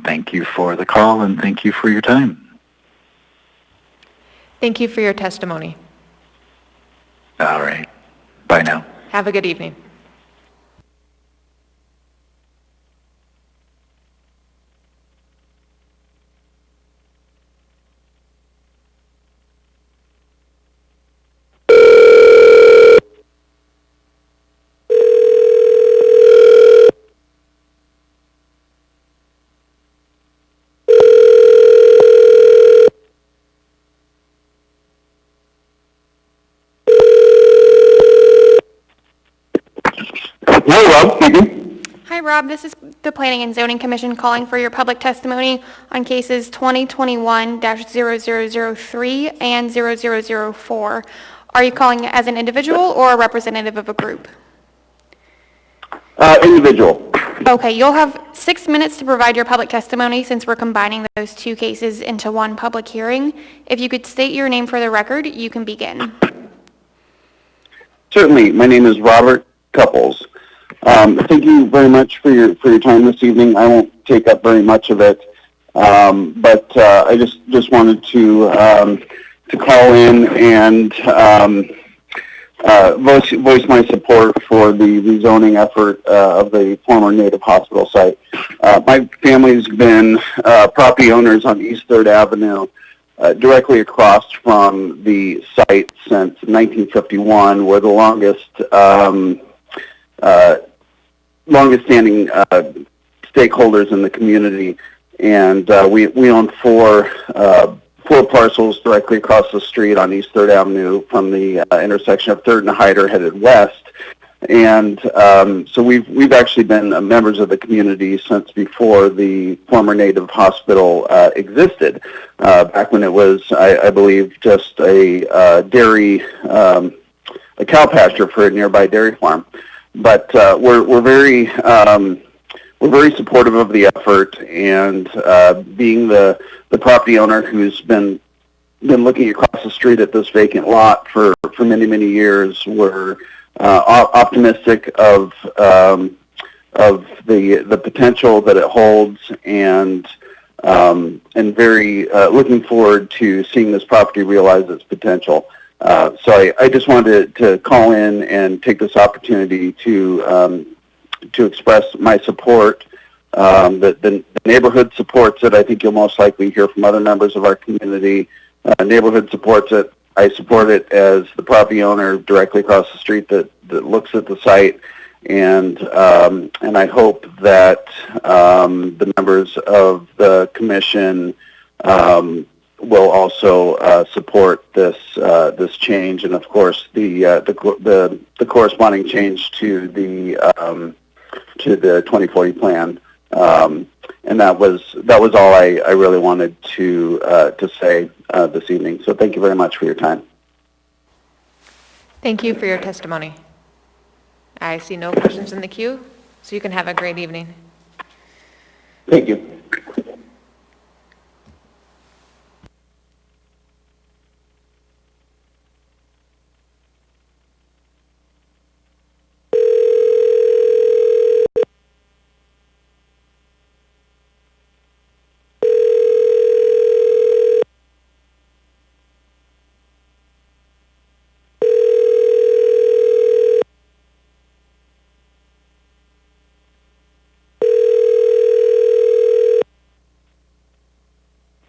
Thank you for the call and thank you for your time. Thank you for your testimony. All right. Bye now. Have a good evening. Hi, Rob. This is the Planning and Zoning Commission calling for your public testimony on cases 2021-0003 and 0004. Are you calling as an individual or a representative of a group? Individual. Okay, you'll have 6 minutes to provide your public testimony since we're combining those two cases into one public hearing. If you could state your name for the record, you can begin. Certainly. My name is Robert Couples. Thank you very much for your time this evening. I won't take up very much of it, but I just wanted to call in and voice my support for the rezoning effort of the former Native Hospital site. My family's been property owners on East 3rd Avenue, directly across from the site since 1951. We're the longest standing stakeholders in the community, and we own four parcels directly across the street on East 3rd Avenue from the intersection of 3rd and Hyder headed west. And so we've actually been members of the community since before the former Native Hospital existed, back when it was, I believe, just a dairy, a cow pasture for a nearby dairy farm. But we're very supportive of the effort, and being the property owner who's been looking across the street at this vacant lot for many years, we're optimistic of the potential that it holds, and very looking forward to seeing this property realize its potential. So I just wanted to call in and take this opportunity to express my support. The neighborhood supports it. I think you'll most likely hear from other members of our community. Neighborhood supports it. I support it as the property owner directly across the street that looks at the site, and I hope that the members of the commission will also support this change, and of course the corresponding change to the 2040 plan. And that was all I really wanted to say this evening. So thank you very much for your time. Thank you for your testimony. I see no questions in the queue, so you can have a great evening. Thank you.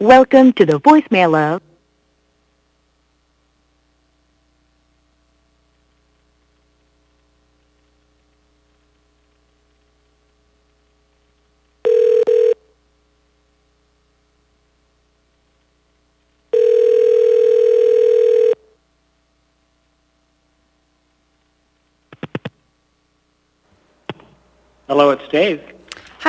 Welcome to the voicemail of Hello, it's Dave.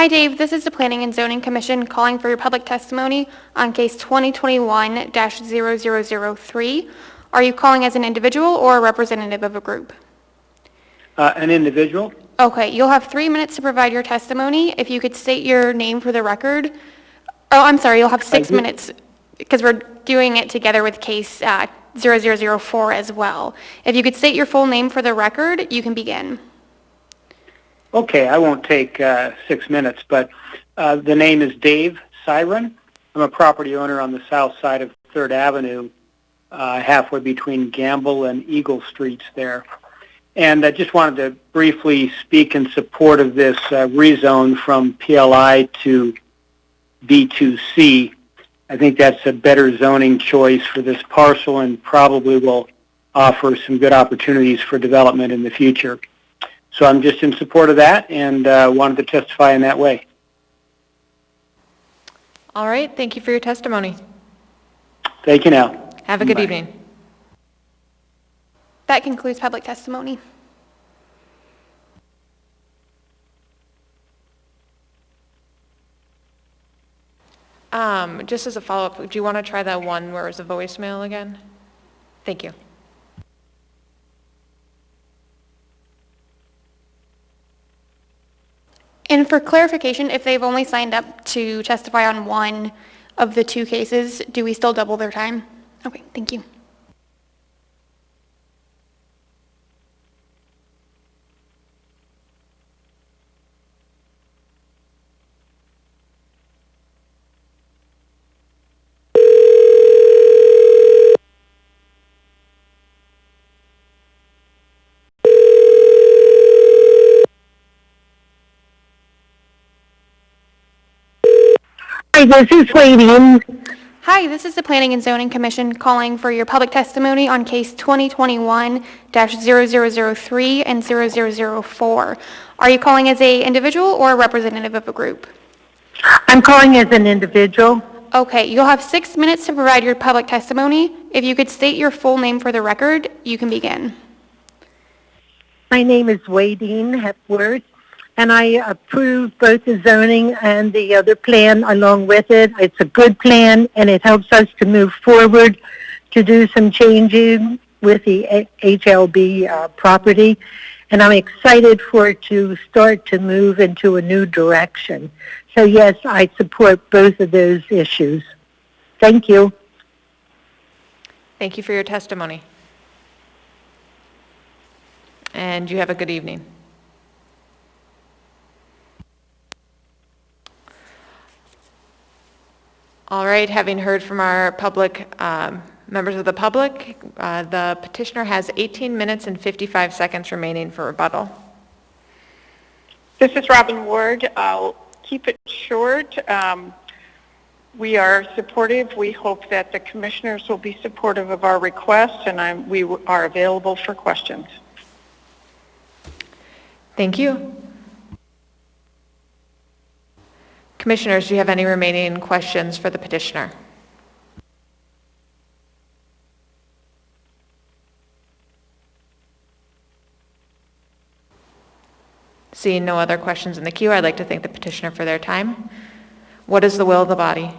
Hi, Dave. This is the Planning and Zoning Commission calling for your public testimony on case 2021-0003. Are you calling as an individual or a representative of a group? An individual. Okay, you'll have 3 minutes to provide your testimony. If you could state your name for the record. Oh, I'm sorry, you'll have 6 minutes because we're doing it together with case 0004 as well. If you could state your full name for the record, you can begin. Okay, I won't take 6 minutes, but the name is Dave Siren. I'm a property owner on the south side of 3rd Avenue, halfway between Gamble and Eagle Streets there. And I just wanted to briefly speak in support of this rezone from PLI to B2C. I think that's a better zoning choice for this parcel and probably will offer some good opportunities for development in the future. So I'm just in support of that and wanted to testify in that way. All right, thank you for your testimony. Thank you now. Have a good Bye. evening. That concludes public testimony. Just as a follow-up, do you want to try that one where it was a voicemail again? Thank you. And for clarification, if they've only signed up to testify on one of the 2 cases, do we still double their time? Okay, thank you. Hi, this is Waiting. Hi, this is the Planning and Zoning Commission calling for your public testimony on case 2021-0003 and 0004. Are you calling as an individual or a representative of a group? I'm calling as an individual. Okay, you'll have 6 minutes to provide your public testimony. If you could state your full name for the record, you can begin. My name is Wadeen Hepworth, and I approve both the zoning and the other plan along with it. It's a good plan, and it helps us to move forward to do some changing with the HLB property. And I'm excited for it to start to move into a new direction. So yes, I support both of those issues. Thank you. Thank you for your testimony. And you have a good evening. All right, having heard from our members of the public, the petitioner has 18 minutes and 55 seconds remaining for rebuttal. This is Robin Ward. I'll keep it short. We are supportive. We hope that the commissioners will be supportive of our request, and we are available for questions. Thank you. Commissioners, do you have any remaining questions for the petitioner? Seeing no other questions in the queue, I'd like to thank the petitioner for their time. What is the will of the body?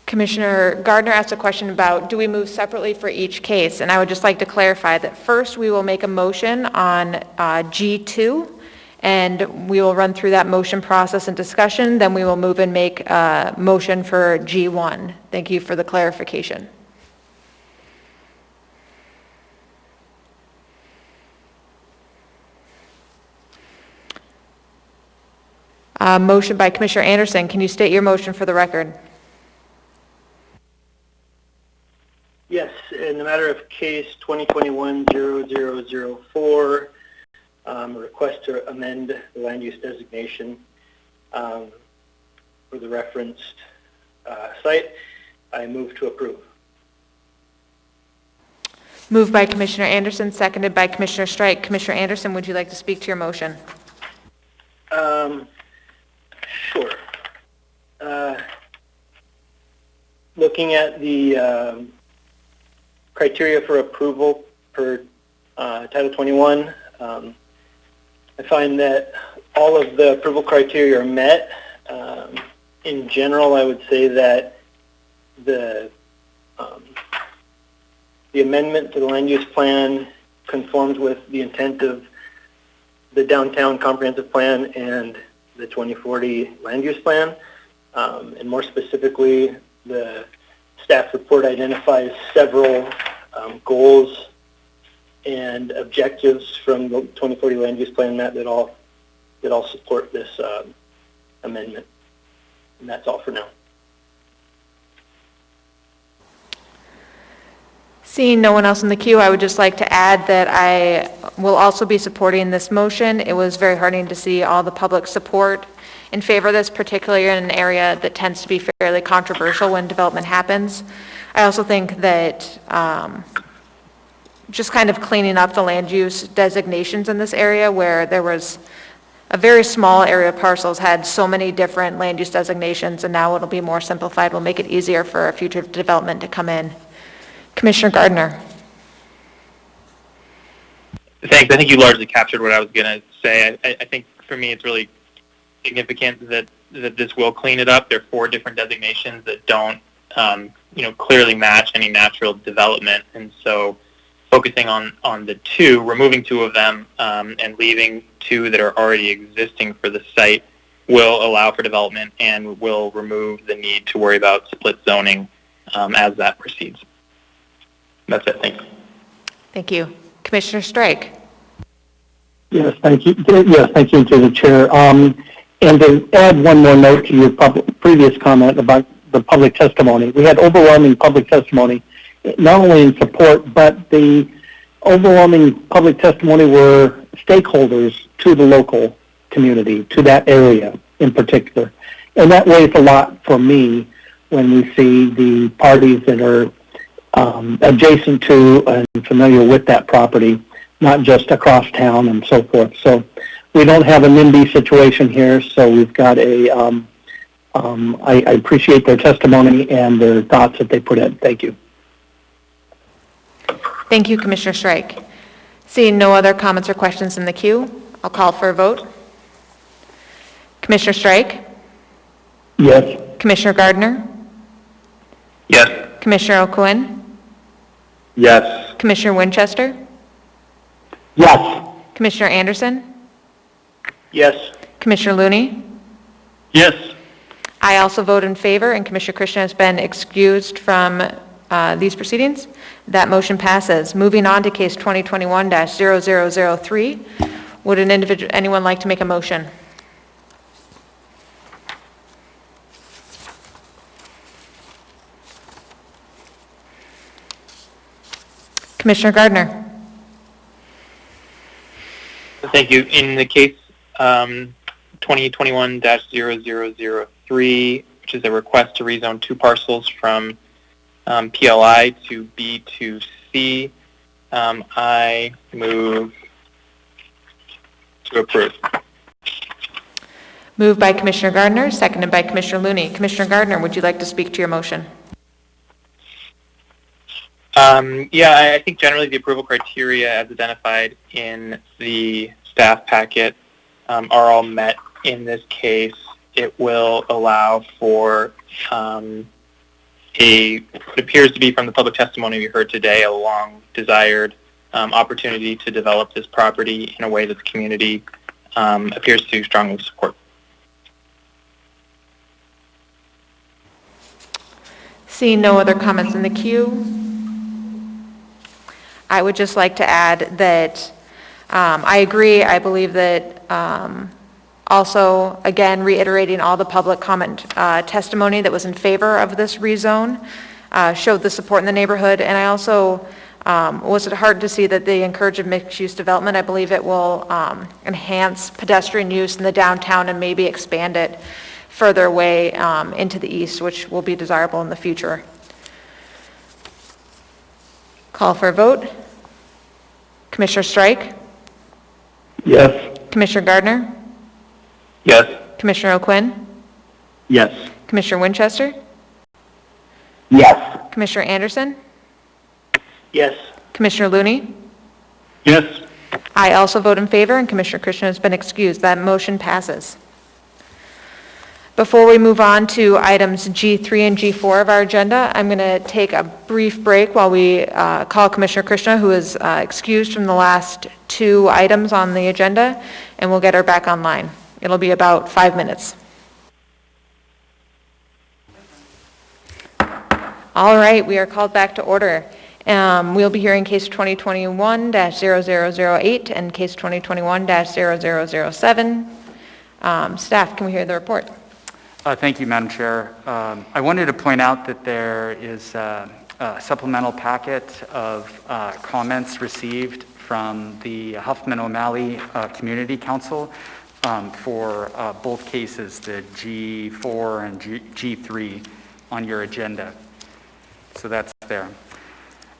Commissioner Gardner asked a question about, do we move separately for each case? And I would just like to clarify that first we will make a motion on G2, and we will run through that motion process and discussion. Then we will move and make a motion for G1. Thank you for the clarification. Motion by Commissioner Anderson. Can you state your motion for the record? Yes, in the matter of case 2021-0004, a request to amend the land use designation for the referenced site, I move to approve. Moved by Commissioner Anderson, seconded by Commissioner Strike. Commissioner Anderson, would you like to speak to your motion? Sure. looking at the criteria for approval per Title 21, I find that all of the approval criteria are met. In general, I would say that the amendment to the land use plan conforms with the intent of the downtown comprehensive plan and the 2040 land use plan. And more specifically, the staff report identifies several goals and objectives from the 2040 land use plan that all support this amendment. And that's all for now. Seeing no one else in the queue, I would just like to add that I will also be supporting this motion. It was very heartening to see all the public support in favor of this, particularly in an area that tends to be fairly controversial when development happens. I also think that just kind of cleaning up the land use designations in this area where there was a very small area of parcels had so many different land use designations, and now it'll be more simplified, will make it easier for future development to come in. Commissioner Gardner. Thanks. I think you largely captured what I was going to say. I think for me it's really significant that this will clean it up. There are 4 different designations that don't clearly match any natural development, and so focusing on the 2, removing 2 of them and leaving 2 that are already existing for the site will allow for development and will remove the need to worry about split zoning as that proceeds. That's it. Thank you. Thank you. Commissioner Strike. Yes, thank you. Yes, thank you to the chair. And to add one more note to your previous comment about the public testimony, we had overwhelming public testimony, not only in support, but the overwhelming public testimony were stakeholders to the local community, to that area in particular. And that weighs a lot for me when we see the parties that are adjacent to and familiar with that property, not just across town and so forth. So we don't have a NIMBY situation here, so we've got a, I appreciate their testimony and their thoughts that they put in. Thank you. Thank you, Commissioner Strike. Seeing no other comments or questions in the queue, I'll call for a vote. Commissioner Strike? Yes. Commissioner Gardner? Yes. Commissioner O'Quinn? Yes. Commissioner Winchester? Yes. Commissioner Anderson? Yes. Commissioner Looney? Yes. I also vote in favor, and Commissioner Christian has been excused from these proceedings. That motion passes. Moving on to case 2021-0003. Would anyone like to make a motion? Commissioner Gardner. Thank you. In the case 2021-0003, which is a request to rezone 2 parcels from PLI to B to C, I move to approve. Moved by Commissioner Gardner, seconded by Commissioner Looney. Commissioner Gardner, would you like to speak to your motion? Yeah, I think generally the approval criteria as identified in the staff packet are all met in this case. It will allow for what appears to be from the public testimony we heard today, a long desired opportunity to develop this property in a way that the community appears to strongly support. Seeing no other comments in the queue, I would just like to add that I agree. I believe that also, again, reiterating all the public comment testimony that was in favor of this rezone showed the support in the neighborhood. And I also was heartened to see that they encourage mixed-use development. I believe it will enhance pedestrian use in the downtown and maybe expand it further away into the east, which will be desirable in the future. Call for a vote. Commissioner Strike? Yes. Commissioner Gardner? Yes. Commissioner O'Quinn? Yes. Commissioner Winchester? Yes. Commissioner Anderson? Yes. Commissioner Looney? Yes. I also vote in favor, and Commissioner Christian has been excused. That motion passes. Before we move on to items G3 and G4 of our agenda, I'm going to take a brief break while we call Commissioner Krishna, who is excused from the last two items on the agenda, and we'll get her back online. It'll be about 5 minutes. All right, we are called back to order. We'll be hearing case 2021-0008 and case 2021-0007. Staff, can we hear the report? Thank you, Madam Chair. I wanted to point out that there is a supplemental packet of comments received from the Huffman O'Malley Community Council for both cases, the G4 and G3 on your agenda. So that's there.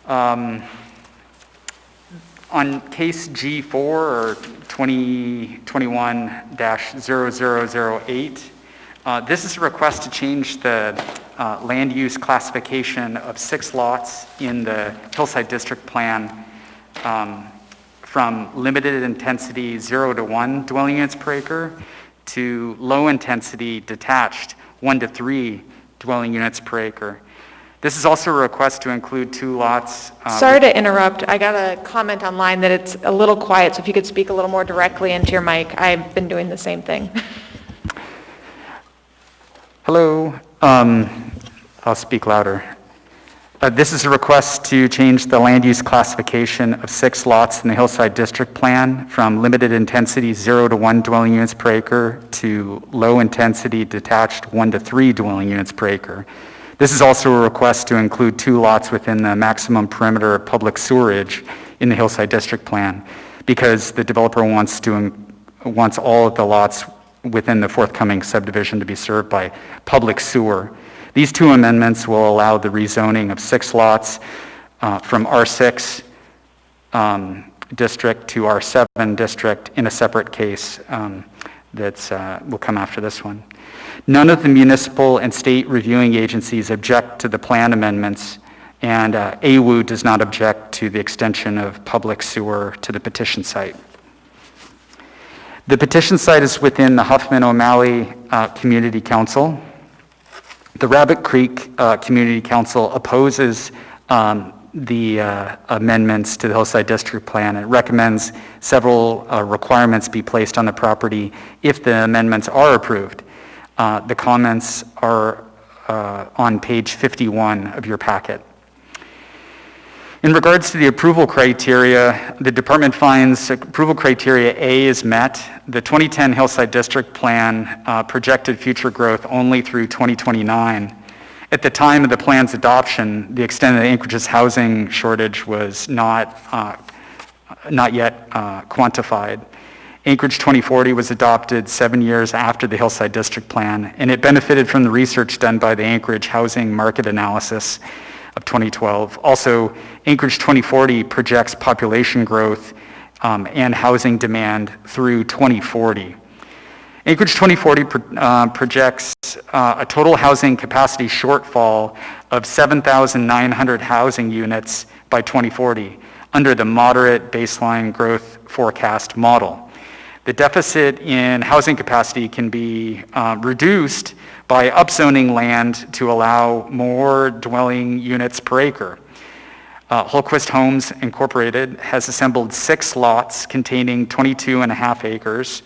On case G4 or 2021-0008, this is a request to change the land use classification of 6 lots in the Hillside District Plan from limited intensity 0 to 1 dwelling units per acre to low intensity detached 1 to 3 dwelling units per acre. This is also a request to include 2 lots. Sorry to interrupt. I got a comment online that it's a little quiet, so if you could speak a little more directly into your mic. I've been doing the same thing. Hello. I'll speak louder. This is a request to change the land use classification of 6 lots in the Hillside District Plan from limited intensity 0 to 1 dwelling units per acre to low intensity detached 1 to 3 dwelling units per acre. This is also a request to include 2 lots within the maximum perimeter of public sewerage in the Hillside District Plan because the developer wants all of the lots within the forthcoming subdivision to be served by public sewer. These 2 amendments will allow the rezoning of 6 lots from R6 district to R7 district in a separate case that will come after this one. None of the municipal and state reviewing agencies object to the plan amendments, and AWU does not object to the extension of public sewer to the petition site. The petition site is within the Huffman O'Malley Community Council. The Rabbit Creek Community Council opposes the amendments to the Hillside District Plan. It recommends several requirements be placed on the property if the amendments are approved. The comments are on page 51 of your packet. In regards to the approval criteria, the department finds approval criteria A is met. The 2010 Hillside District Plan projected future growth only through 2029. At the time of the plan's adoption, the extent of Anchorage's housing shortage was not yet quantified. Anchorage 2040 was adopted 7 years after the Hillside District Plan, and it benefited from the research done by the Anchorage Housing Market Analysis of 2012. Also, Anchorage 2040 projects population growth and housing demand through 2040. Anchorage 2040 projects a total housing capacity shortfall of 7,900 housing units by 2040 under the moderate baseline growth forecast model. The deficit in housing capacity can be reduced by upzoning land to allow more dwelling units per acre. Holquist Homes Incorporated has assembled 6 lots containing 22.5 acres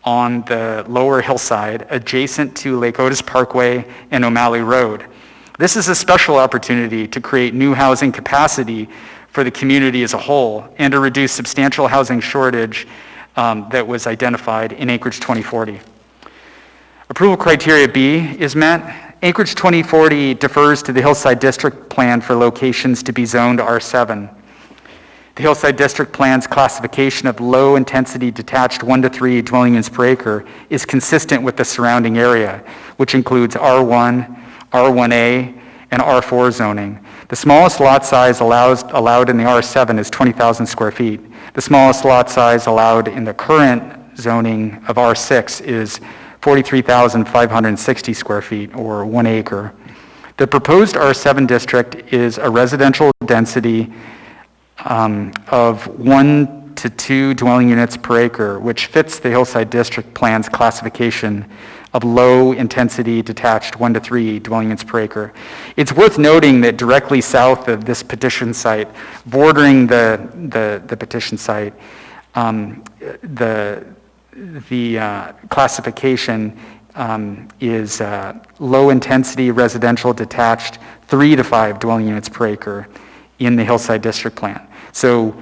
on the lower hillside adjacent to Lake Otis Parkway and O'Malley Road. This is a special opportunity to create new housing capacity for the community as a whole and to reduce substantial housing shortage that was identified in Anchorage 2040. Approval criteria B is met. Anchorage 2040 defers to the Hillside District Plan for locations to be zoned R7. The Hillside District Plan's classification of low-intensity detached 1 to 3 dwelling units per acre is consistent with the surrounding area, which includes R1, R1A, and R4 zoning. The smallest lot size allowed in the R7 is 20,000 square feet. The smallest lot size allowed in the current zoning of R6 is 43,560 square feet, or 1 acre. The proposed R7 district is a residential density of 1 to 2 dwelling units per acre, which fits the Hillside District Plan's classification of low-intensity detached 1 to 3 dwelling units per acre. It's worth noting that directly south of this petition site, bordering the petition site, the classification is low-intensity residential detached 3 to 5 dwelling units per acre in the Hillside District Plan. So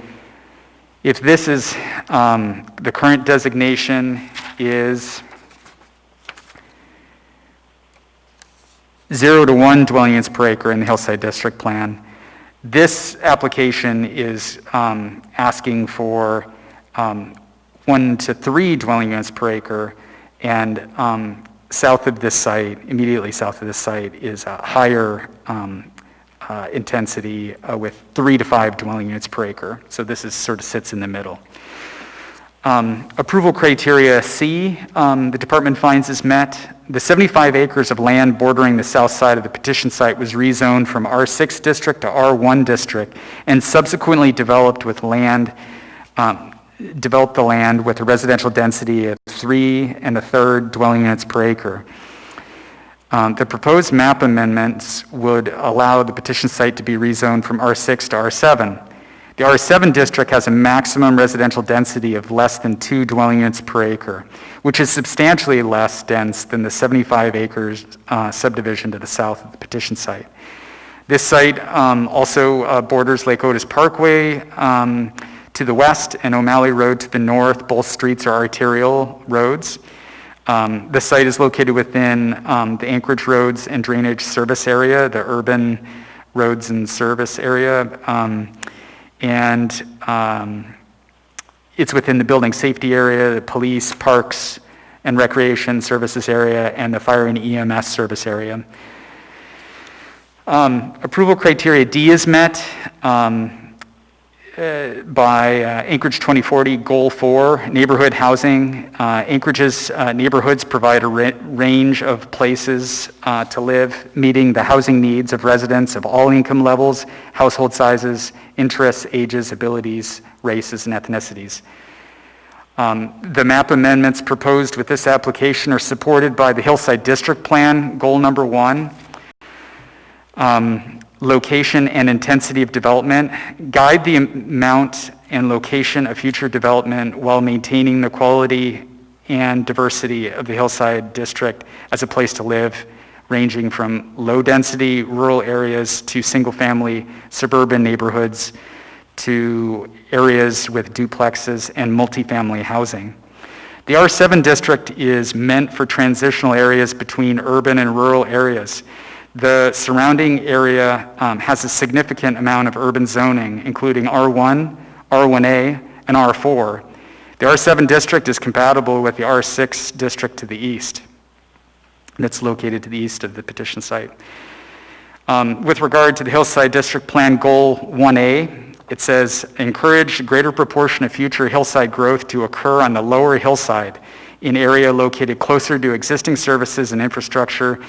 if this is, the current designation is 0 to 1 dwelling units per acre in the Hillside District Plan, this application is asking for 1 to 3 dwelling units per acre, and south of this site, immediately south of this site, is a higher intensity with 3 to 5 dwelling units per acre. So this is sort of sits in the middle. Approval criteria C, the department finds is met. The 75 acres of land bordering the south side of the petition site was rezoned from R6 district to R1 district and subsequently developed the land with a residential density of 3 1/3 dwelling units per acre. The proposed map amendments would allow the petition site to be rezoned from R6 to R7. The R7 district has a maximum residential density of less than 2 dwelling units per acre, which is substantially less dense than the 75 acres subdivision to the south of the petition site. This site also borders Lake Otis Parkway to the west and O'Malley Road to the north. Both streets are arterial roads. The site is located within the Anchorage Roads and Drainage Service Area, the urban roads and service area. It's within the building safety area, the police, parks, and recreation services area, and the fire and EMS service area. Approval criteria D is met by Anchorage 2040 Goal 4, neighborhood housing. Anchorage's neighborhoods provide a range of places to live, meeting the housing needs of residents of all income levels, household sizes, interests, ages, abilities, races, and ethnicities. The map amendments proposed with this application are supported by the Hillside District Plan, goal number 1. Location and intensity of development, guide the amount and location of future development while maintaining the quality and diversity of the Hillside District as a place to live, ranging from low-density rural areas to single-family suburban neighborhoods to areas with duplexes and multifamily housing. The R7 district is meant for transitional areas between urban and rural areas. The surrounding area has a significant amount of urban zoning, including R1, R1A, and R4. The R7 district is compatible with the R6 district to the east. That's located to the east of the petition site. With regard to the Hillside District Plan Goal 1A, it says, encourage a greater proportion of future hillside growth to occur on the lower hillside in area located closer to existing services and infrastructure,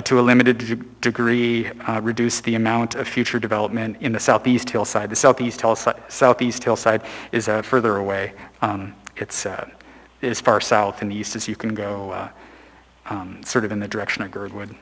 to a limited degree, reduce the amount of future development in the southeast hillside. The southeast hillside is further away. It's as far south and east as you can go, sort of in the direction of Girdwood.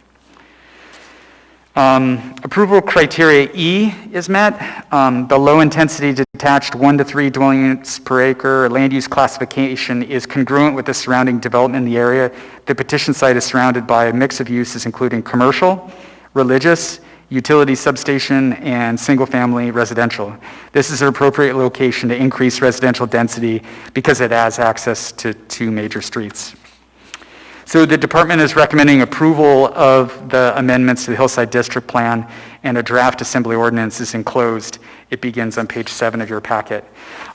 Approval criteria E is met. The low-intensity detached 1 to 3 dwelling units per acre land use classification is congruent with the surrounding development in the area. The petition site is surrounded by a mix of uses including commercial, religious, utility substation, and single-family residential. This is an appropriate location to increase residential density because it has access to 2 major streets. So the department is recommending approval of the amendments to the Hillside District Plan, and a draft assembly ordinance is enclosed. It begins on page 7 of your packet.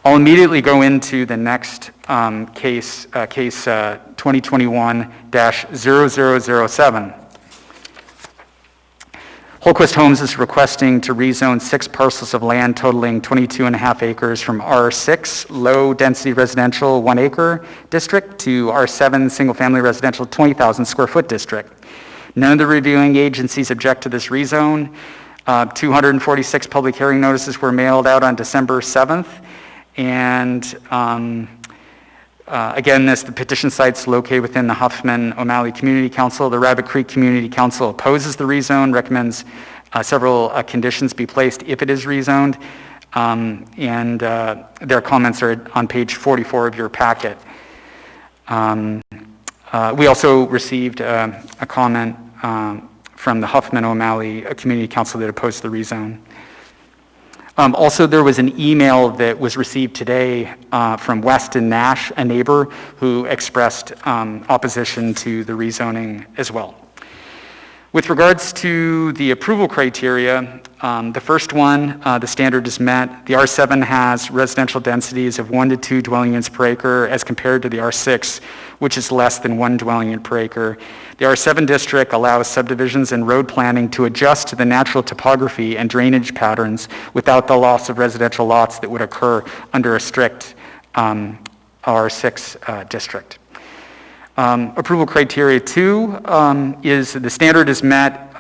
I'll immediately go into the next case 2021-0007. Holquist Homes is requesting to rezone 6 parcels of land totaling 22.5 acres from R6 low-density residential 1 acre district to R7 single-family residential 20,000 square foot district. None of the reviewing agencies object to this rezone. 246 public hearing notices were mailed out on December 7th. And again, the petition site's located within the Huffman-O'Malley Community Council. The Rabbit Creek Community Council opposes the rezone, recommends several conditions be placed if it is rezoned. And their comments are on page 44 of your packet. We also received a comment from the Huffman-O'Malley Community Council that opposed the rezone. Also, there was an email that was received today from Weston Nash, a neighbor, who expressed opposition to the rezoning as well. With regards to the approval criteria, the first one, the standard is met. The R7 has residential densities of 1 to 2 dwelling units per acre as compared to the R6, which is less than 1 dwelling unit per acre. The R7 district allows subdivisions and road planning to adjust to the natural topography and drainage patterns without the loss of residential lots that would occur under a strict R6 district. Approval criteria 2 is the standard is met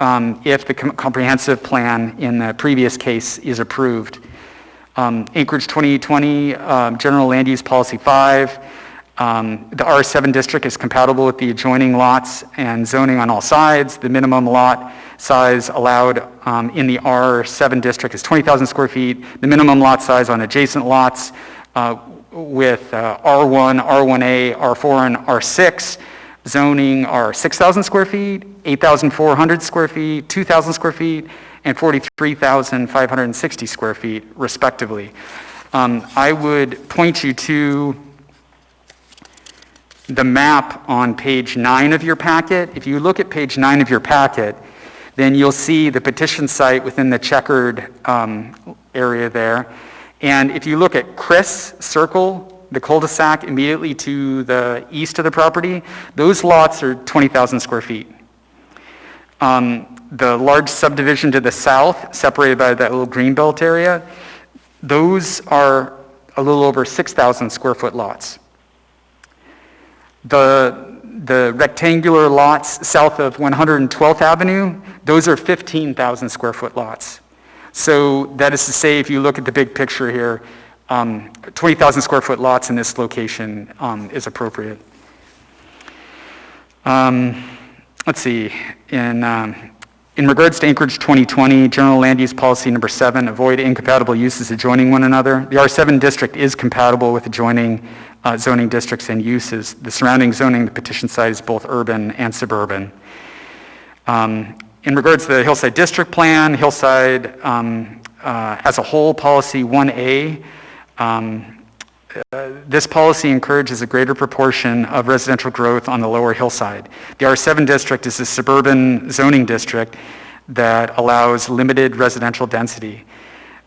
if the comprehensive plan in the previous case is approved. Acreage 2020, General Land Use Policy 5, the R7 district is compatible with the adjoining lots and zoning on all sides. The minimum lot size allowed in the R7 district is 20,000 square feet. The minimum lot size on adjacent lots with R1, R1A, R4, and R6 zoning are 6,000 square feet, 8,400 square feet, 2,000 square feet, and 43,560 square feet, respectively. I would point you to the map on page 9 of your packet. If you look at page 9 of your packet, then you'll see the petition site within the checkered area there. And if you look at Chris Circle, the cul-de-sac immediately to the east of the property, those lots are 20,000 square feet. The large subdivision to the south, separated by that little greenbelt area, those are a little over 6,000 square foot lots. The rectangular lots south of 112th Avenue, those are 15,000 square foot lots. So that is to say, if you look at the big picture here, 20,000 square foot lots in this location is appropriate. Let's see, in regards to Anchorage 2020, General Land Use Policy number 7, avoid incompatible uses adjoining one another. The R7 district is compatible with adjoining zoning districts and uses. The surrounding zoning, the petition site is both urban and suburban. In regards to the Hillside District Plan, Hillside as a whole, Policy 1A, this policy encourages a greater proportion of residential growth on the lower hillside. The R7 district is a suburban zoning district that allows limited residential density.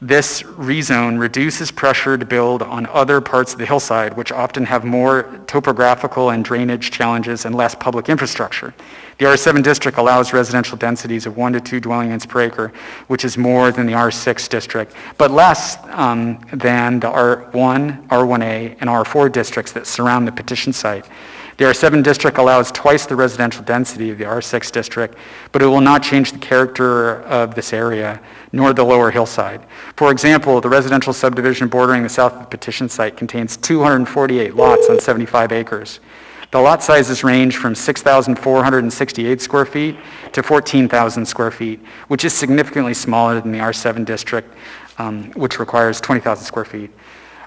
This rezone reduces pressure to build on other parts of the hillside, which often have more topographical and drainage challenges and less public infrastructure. The R7 district allows residential densities of 1 to 2 dwelling units per acre, which is more than the R6 district, but less than the R1, R1A, and R4 districts that surround the petition site. The R7 district allows twice the residential density of the R6 district, but it will not change the character of this area, nor the lower hillside. For example, the residential subdivision bordering the south of the petition site contains 248 lots on 75 acres. The lot sizes range from 6,468 square feet to 14,000 square feet, which is significantly smaller than the R7 district, which requires 20,000 square feet.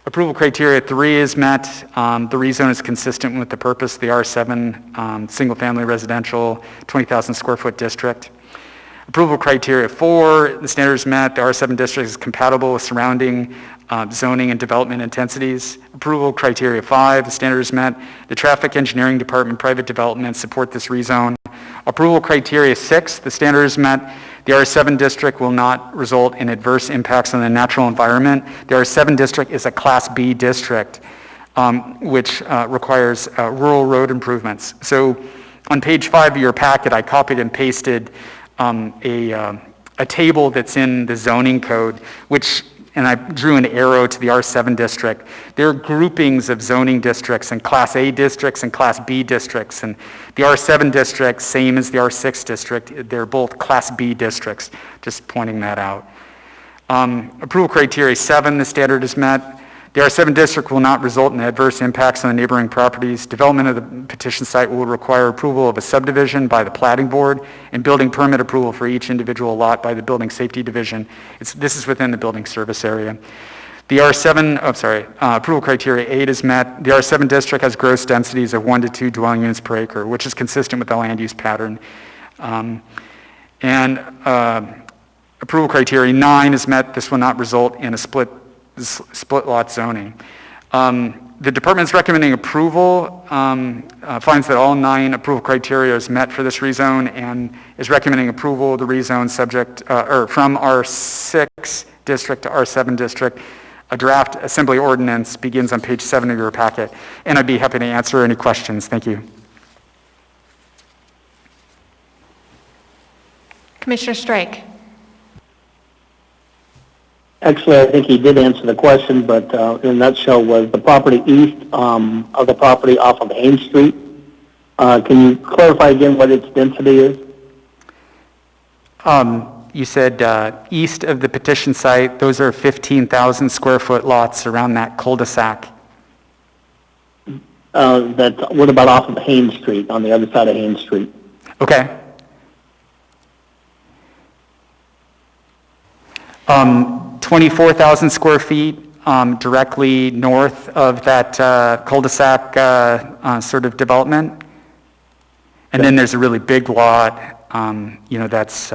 Approval criteria 3 is met. The rezone is consistent with the purpose of the R7 single-family residential 20,000 square foot district. Approval criteria 4, the standard is met. The R7 district is compatible with surrounding zoning and development intensities. Approval criteria 5, the standard is met. The traffic engineering department, private development support this rezone. Approval criteria 6, the standard is met. The R7 district will not result in adverse impacts on the natural environment. The R7 district is a Class B district, which requires rural road improvements. So on page 5 of your packet, I copied and pasted a table that's in the zoning code, which and I drew an arrow to the R7 district. There are groupings of zoning districts and Class A districts and Class B districts. And the R7 district, same as the R6 district, they're both Class B districts, just pointing that out. Approval criteria 7, the standard is met. The R7 district will not result in adverse impacts on the neighboring properties. Development of the petition site will require approval of a subdivision by the plating board and building permit approval for each individual lot by the building safety division. This is within the building service area. The approval criteria 8 is met. The R7 district has gross densities of 1 to 2 dwelling units per acre, which is consistent with the land use pattern. Approval criteria 9 is met. This will not result in a split lot zoning. The department is recommending approval, finds that all 9 approval criteria is met for this rezone, and is recommending approval of the rezone subject, from R6 district to R7 district. A draft assembly ordinance begins on page 7 of your packet, and I'd be happy to answer any questions. Thank you. Commissioner Strike. Actually, I think he did answer the question, but in a nutshell, was the property east of the property off of Haines Street. Can you clarify again what its density is? You said east of the petition site, those are 15,000 square foot lots around that cul-de-sac. What about off of Haines Street, on the other side of Haines Street? Okay. 24,000 square feet directly north of that cul-de-sac sort of development. And then there's a really big lot, that's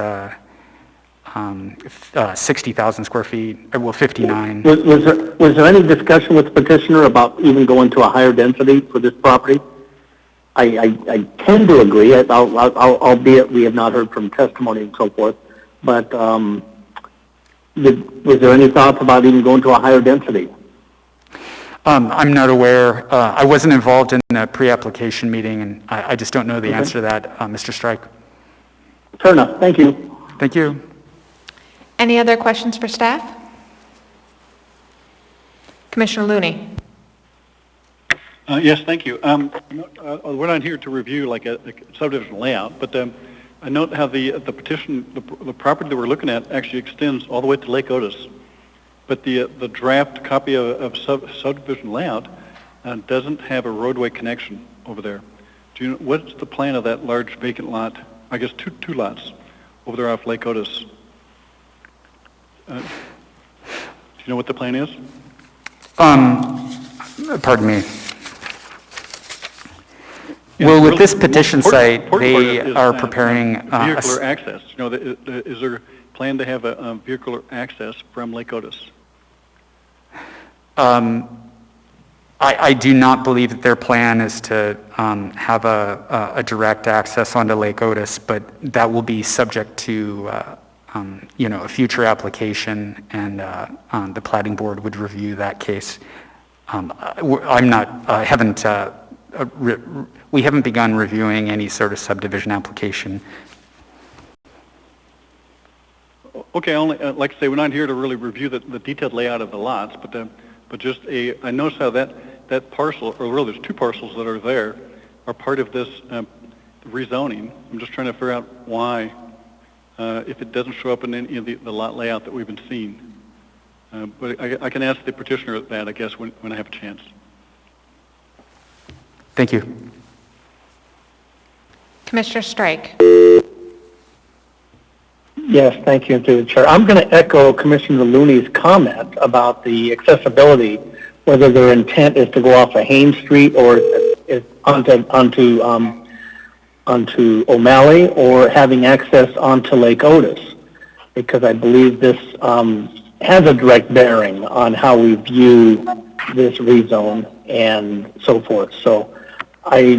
60,000 square feet, 59. Was there any discussion with the petitioner about even going to a higher density for this property? I tend to agree, albeit we have not heard from testimony and so forth, but was there any thoughts about even going to a higher density? I'm not aware. I wasn't involved in the pre-application meeting, and I just don't know the answer to that, Mr. Strike. Fair enough. Thank you. Thank you. Any other questions for staff? Commissioner Looney. Yes, thank you. We're not here to review like a subdivision layout, but I note how the property that we're looking at actually extends all the way to Lake Otis, but the draft copy of subdivision layout doesn't have a roadway connection over there. Do you know what's the plan of that large vacant lot? I guess two lots over there off Lake Otis. Do you know what the plan is? Pardon me. Well, with this petition site, they are preparing vehicular access. Is there a plan to have a vehicular access from Lake Otis? I do not believe that their plan is to have a direct access onto Lake Otis, but that will be subject to a future application, and the planning board would review that case. We haven't begun reviewing any sort of subdivision application. Okay, like I say, we're not here to really review the detailed layout of the lots, but just I noticed how that parcel, or really there's two parcels that are there, are part of this rezoning. I'm just trying to figure out why, if it doesn't show up in any of the lot layout that we've been seeing. But I can ask the petitioner that, I guess, when I have a chance. Thank you. Commissioner Strike. Yes, thank you, through the chair. I'm going to echo Commissioner Looney's comment about the accessibility, whether their intent is to go off of Haines Street or is onto O'Malley, or having access onto Lake Otis, because I believe this has a direct bearing on how we view this rezone and so forth. So I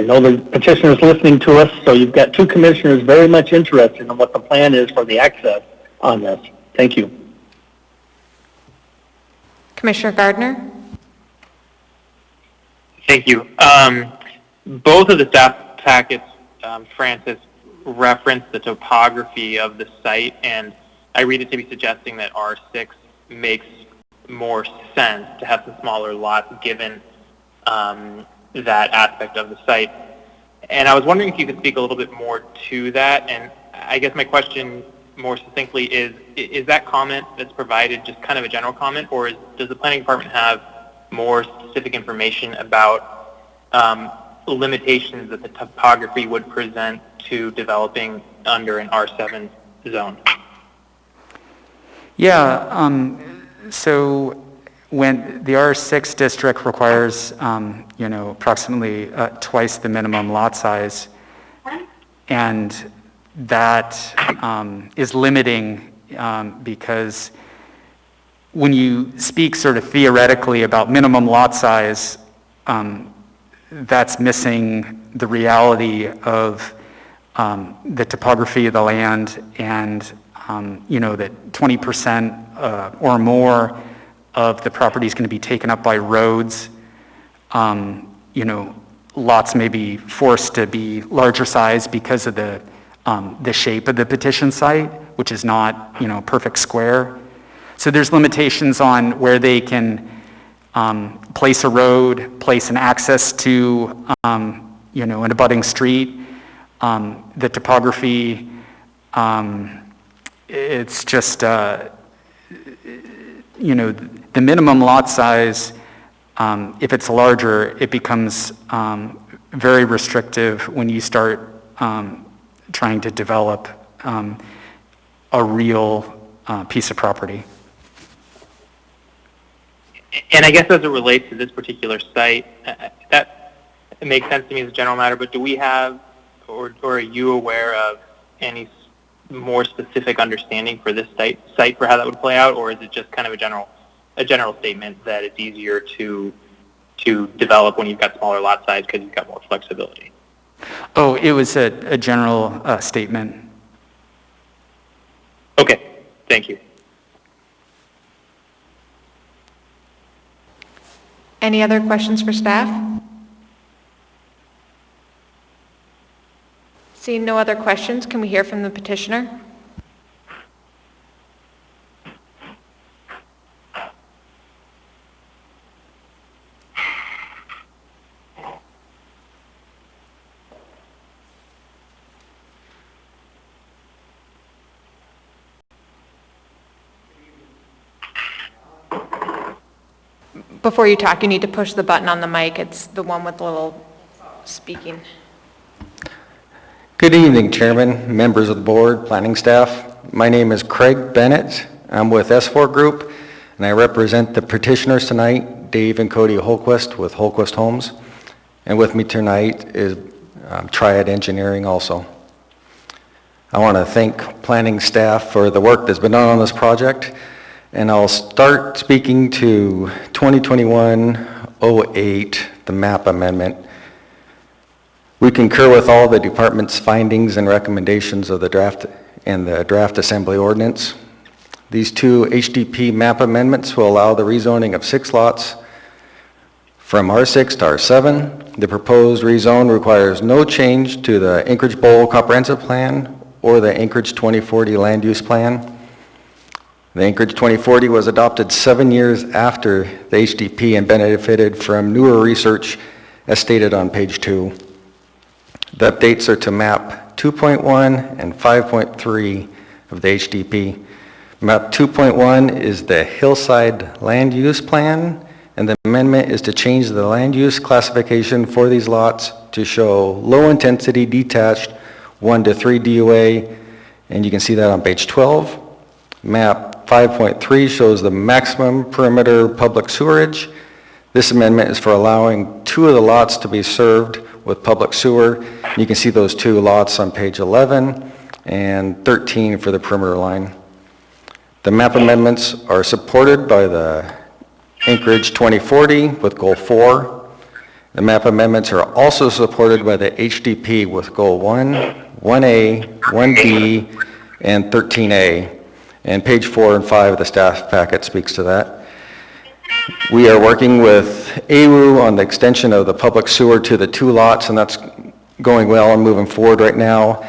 know the petitioner is listening to us, so you've got two commissioners very much interested in what the plan is for the access on this. Thank you. Commissioner Gardner. Thank you. Both of the staff packets, Francis, reference the topography of the site, and I read it to be suggesting that R6 makes more sense to have some smaller lots given that aspect of the site. And I was wondering if you could speak a little bit more to that. And I guess my question more succinctly is that comment that's provided just kind of a general comment, or does the planning department have more specific information about limitations that the topography would present to developing under an R7 zone? Yeah, so when the R6 district requires, approximately twice the minimum lot size, and that is limiting because when you speak sort of theoretically about minimum lot size, that's missing the reality of the topography of the land and, that 20% or more of the property is going to be taken up by roads. Lots may be forced to be larger size because of the shape of the petition site, which is not, perfect square. So there's limitations on where they can place a road, place an access to, an abutting street. The topography, it's just, the minimum lot size, if it's larger, it becomes very restrictive when you start trying to develop a real piece of property. And I guess as it relates to this particular site, that makes sense to me as a general matter, but do we have, or are you aware of any more specific understanding for this site for how that would play out, or is it just kind of a general statement that it's easier to develop when you've got smaller lot size because you've got more flexibility? Oh, it was a general statement. Okay, thank you. Any other questions for staff? Seeing no other questions, can we hear from the petitioner? Before you talk, you need to push the button on the mic. It's the one with the little speaking. Good evening, Chairman, members of the board, planning staff. My name is Craig Bennett. I'm with S4 Group, and I represent the petitioners tonight, Dave and Cody Holquist with Holquist Homes. And with me tonight is Triad Engineering also. I want to thank planning staff for the work that's been done on this project. And I'll start speaking to 2021-08, the map amendment. We concur with all the department's findings and recommendations of the draft and the draft assembly ordinance. These two HDP map amendments will allow the rezoning of 6 lots from R6 to R7. The proposed rezone requires no change to the Anchorage Bowl Comprehensive Plan or the Anchorage 2040 Land Use Plan. The Anchorage 2040 was adopted 7 years after the HDP and benefited from newer research as stated on page 2. The updates are to map 2.1 and 5.3 of the HDP. Map 2.1 is the Hillside Land Use Plan, and the amendment is to change the land use classification for these lots to show low-intensity detached 1 to 3 DOA, and you can see that on page 12. Map 5.3 shows the maximum perimeter public sewerage. This amendment is for allowing 2 of the lots to be served with public sewer. You can see those 2 lots on page 11 and 13 for the perimeter line. The map amendments are supported by the Anchorage 2040 with goal 4. The map amendments are also supported by the HDP with goal 1, 1A, 1B, and 13A. And page 4 and 5 of the staff packet speaks to that. We are working with AWU on the extension of the public sewer to the 2 lots, and that's going well and moving forward right now.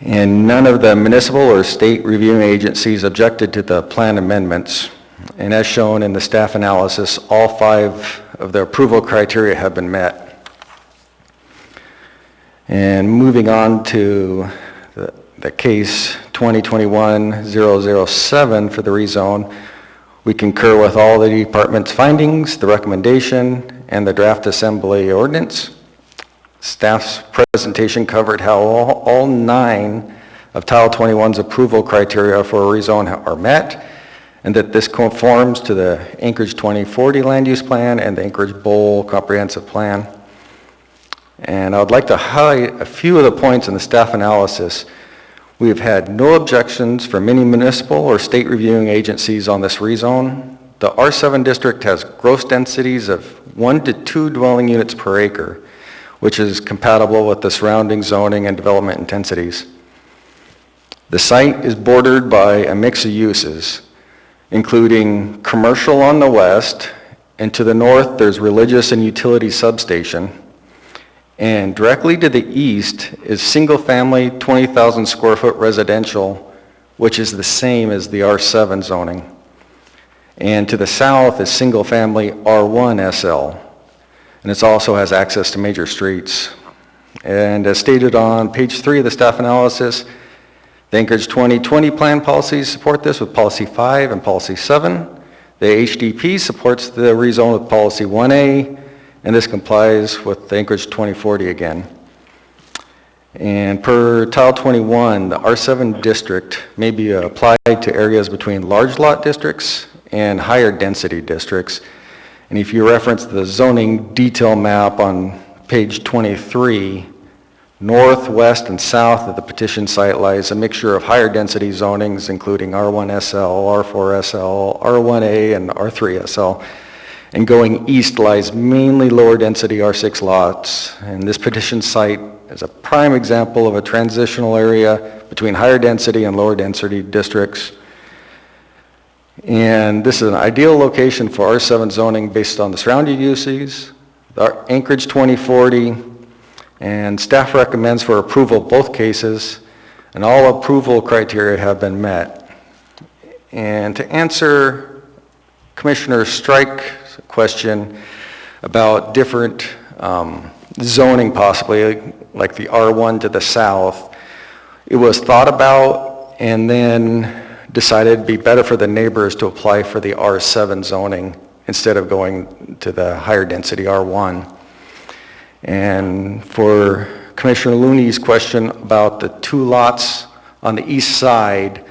And none of the municipal or state reviewing agencies objected to the plan amendments. And as shown in the staff analysis, all 5 of the approval criteria have been met. And moving on to the case 2021-007 for the rezone, we concur with all the department's findings, the recommendation, and the draft assembly ordinance. Staff's presentation covered how all 9 of Title 21's approval criteria for a rezone are met, and that this conforms to the Anchorage 2040 land use plan and the Anchorage Bowl comprehensive plan. And I would like to highlight a few of the points in the staff analysis. We have had no objections from any municipal or state reviewing agencies on this rezone. The R7 district has gross densities of 1 to 2 dwelling units per acre, which is compatible with the surrounding zoning and development intensities. The site is bordered by a mix of uses, including commercial on the west, and to the north there's religious and utility substation. And directly to the east is single-family 20,000 square foot residential, which is the same as the R7 zoning. And to the south is single-family R1 SL, and it also has access to major streets. And as stated on page 3 of the staff analysis, the Anchorage 2020 plan policies support this with policy 5 and policy 7. The HDP supports the rezone with policy 1A, and this complies with the Anchorage 2040 again. And per Title 21, the R7 district may be applied to areas between large lot districts and higher density districts. And if you reference the zoning detail map on page 23, north, west, and south of the petition site lies a mixture of higher density zonings, including R1SL, R4SL, R1A, and R3SL. And going east lies mainly lower density R6 lots. And this petition site is a prime example of a transitional area between higher density and lower density districts. And this is an ideal location for R7 zoning based on the surrounding uses, the Anchorage 2040, and staff recommends for approval both cases, and all approval criteria have been met. And to answer Commissioner Strike's question about different zoning possibly, like the R1 to the south, it was thought about and then decided it'd be better for the neighbors to apply for the R7 zoning instead of going to the higher density R1. And for Commissioner Looney's question about the 2 lots on the east side,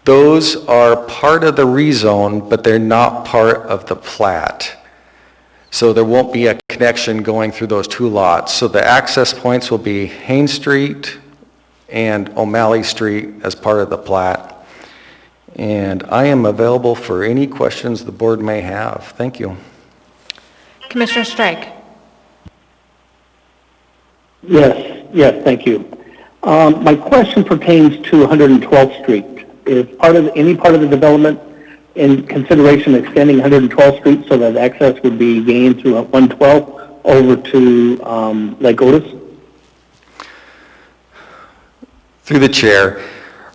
those are part of the rezone, but they're not part of the plat. So there won't be a connection going through those 2 lots. So the access points will be Haines Street and O'Malley Street as part of the plat. And I am available for any questions the board may have. Thank you. Commissioner Strike. Yes, thank you. My question pertains to 112th Street. Is any part of the development in consideration extending 112th Street so that access would be gained through 112 over to Lake Otis? Through the chair.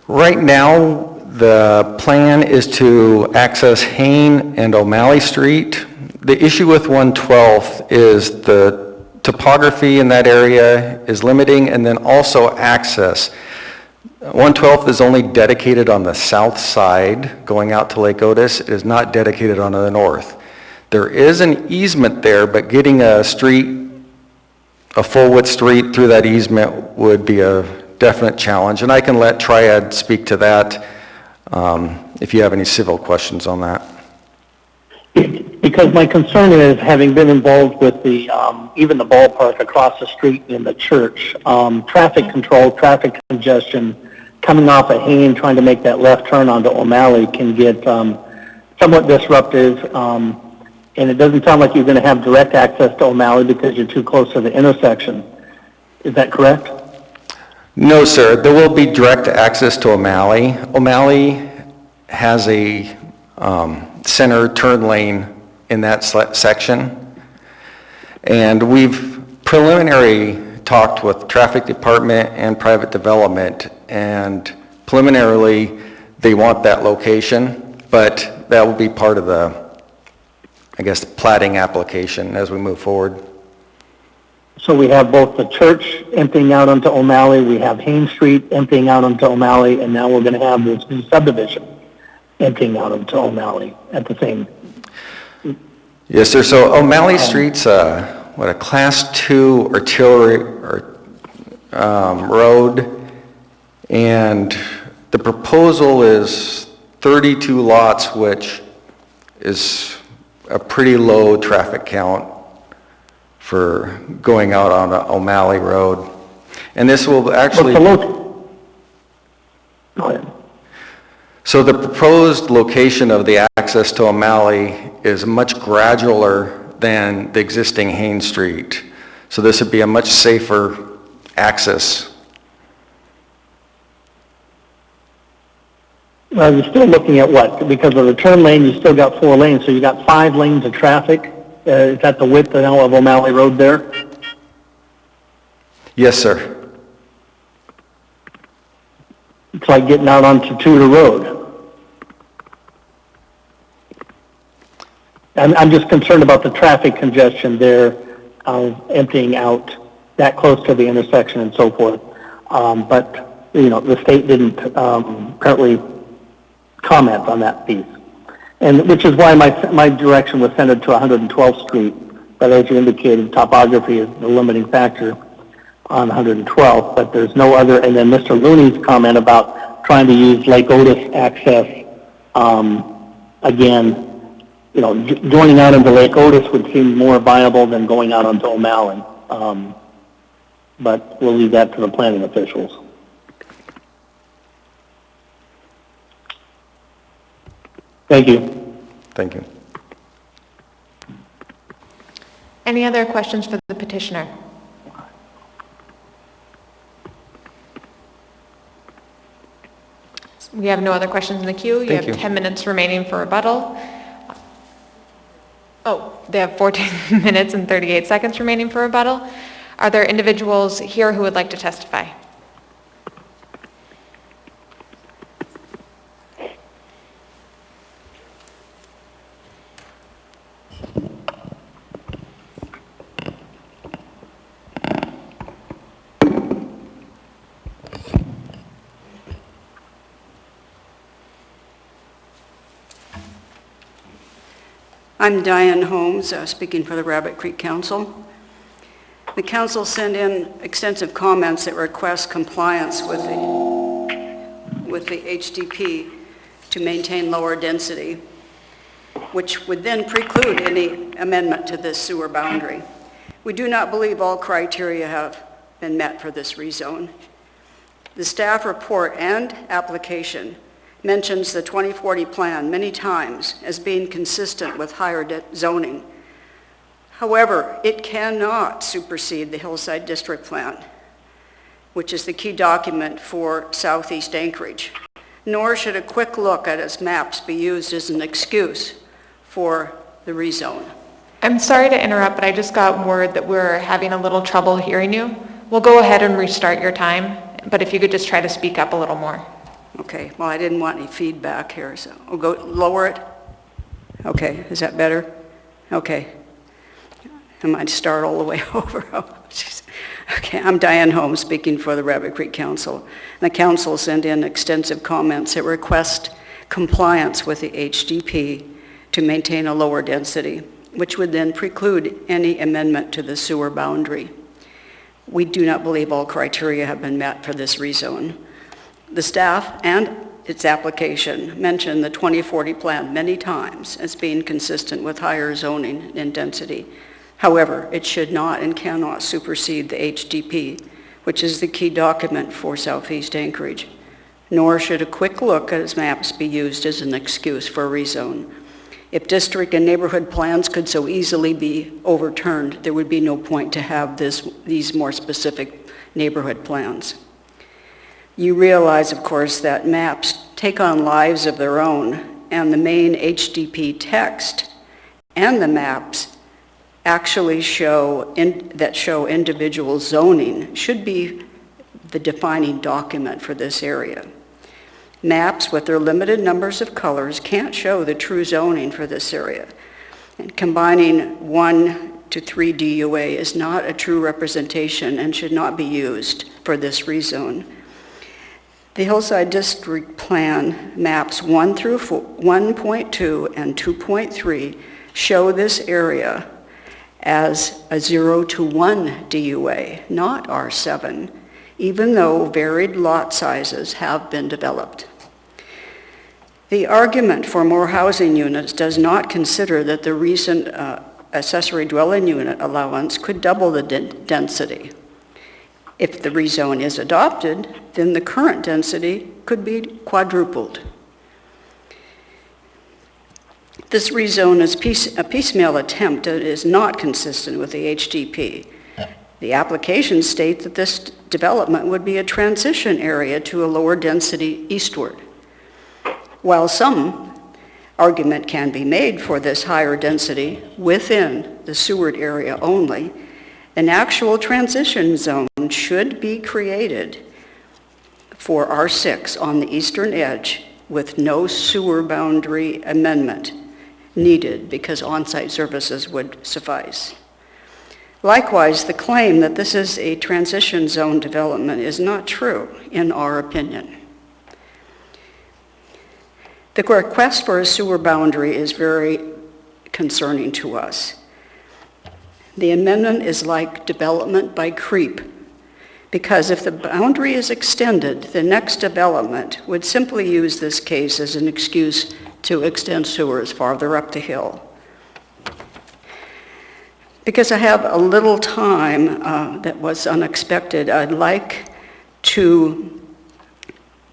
Right now, the plan is to access Hain and O'Malley Street. The issue with 112th is the topography in that area is limiting, and then also access. 112th is only dedicated on the south side going out to Lake Otis. It is not dedicated on the north. There is an easement there, but getting a full width street through that easement would be a definite challenge, and I can let Triad speak to that if you have any civil questions on that. Because my concern is, having been involved with the even the ballpark across the street in the church, traffic control, traffic congestion, coming off of Hain, trying to make that left turn onto O'Malley can get somewhat disruptive. And it doesn't sound like you're going to have direct access to O'Malley because you're too close to the intersection. Is that correct? No, sir. There will be direct access to O'Malley. O'Malley has a center turn lane in that section. And we've preliminary talked with traffic department and private development, and preliminarily, they want that location, but that will be part of the, I guess, plating application as we move forward. So we have both the church emptying out onto O'Malley, we have Haines Street emptying out onto O'Malley, and now we're going to have this new subdivision emptying out onto O'Malley at the same. Yes, sir. So O'Malley Street's a Class 2 artillery road, and the proposal is 32 lots, which is a pretty low traffic count for going out on O'Malley Road. And this will actually... Go ahead. So the proposed location of the access to O'Malley is much gradualer than the existing Haines Street. So this would be a much safer access. Well, you're still looking at what? Because of the turn lane, you still got 4 lanes, so you got 5 lanes of traffic. Is that the width now of O'Malley Road there? Yes, sir. It's like getting out onto Tudor Road. I'm just concerned about the traffic congestion there of emptying out that close to the intersection and so forth. But, you know, the state didn't currently comment on that piece. And which is why my direction was centered to 112th Street. But as you indicated, topography is the limiting factor on 112th, but there's no other. And then Mr. Looney's comment about trying to use Lake Otis access, again, you know, joining out into Lake Otis would seem more viable than going out onto O'Malley. But we'll leave that to the planning officials. Thank you. Thank you. Any other questions for the petitioner? We have no other questions in the queue. You have 10 minutes remaining for rebuttal. Oh, they have 14 minutes and 38 seconds remaining for rebuttal. Are there individuals here who would like to testify? I'm Diane Holmes, speaking for the Rabbit Creek Council. The council sent in extensive comments that request compliance with the HDP to maintain lower density, which would then preclude any amendment to this sewer boundary. We do not believe all criteria have been met for this rezone. The staff report and application mentions the 2040 plan many times as being consistent with higher zoning. However, it cannot supersede the Hillside District Plan, which is the key document for Southeast Anchorage, nor should a quick look at its maps be used as an excuse for the rezone. I'm sorry to interrupt, but I just got word that we're having a little trouble hearing you. We'll go ahead and restart your time, but if you could just try to speak up a little more. Okay, well, I didn't want any feedback here, so I'll go lower it. Okay, is that better? Okay. I might start all the way over. Okay, I'm Diane Holmes, speaking for the Rabbit Creek Council. The council sent in extensive comments that request compliance with the HDP to maintain a lower density, which would then preclude any amendment to the sewer boundary. We do not believe all criteria have been met for this rezone. The staff and its application mentioned the 2040 plan many times as being consistent with higher zoning and density. However, it should not and cannot supersede the HDP, which is the key document for Southeast Anchorage, nor should a quick look at its maps be used as an excuse for a rezone. If district and neighborhood plans could so easily be overturned, there would be no point to have these more specific neighborhood plans. You realize, of course, that maps take on lives of their own, and the main HDP text and the maps actually show individual zoning should be the defining document for this area. Maps with their limited numbers of colors can't show the true zoning for this area. And combining 1 to 3 DUA is not a true representation and should not be used for this rezone. The Hillside District Plan maps 1 through 1.2 and 2.3 show this area as a 0 to 1 DUA, not R7, even though varied lot sizes have been developed. The argument for more housing units does not consider that the recent accessory dwelling unit allowance could double the density. If the rezone is adopted, then the current density could be quadrupled. This rezone is a piecemeal attempt that is not consistent with the HDP. The application states that this development would be a transition area to a lower density eastward. While some argument can be made for this higher density within the Seward area only, an actual transition zone should be created for R6 on the eastern edge with no sewer boundary amendment needed because on-site services would suffice. Likewise, the claim that this is a transition zone development is not true, in our opinion. The request for a sewer boundary is very concerning to us. The amendment is like development by creep, because if the boundary is extended, the next development would simply use this case as an excuse to extend sewers farther up the hill. Because I have a little time that was unexpected, I'd like to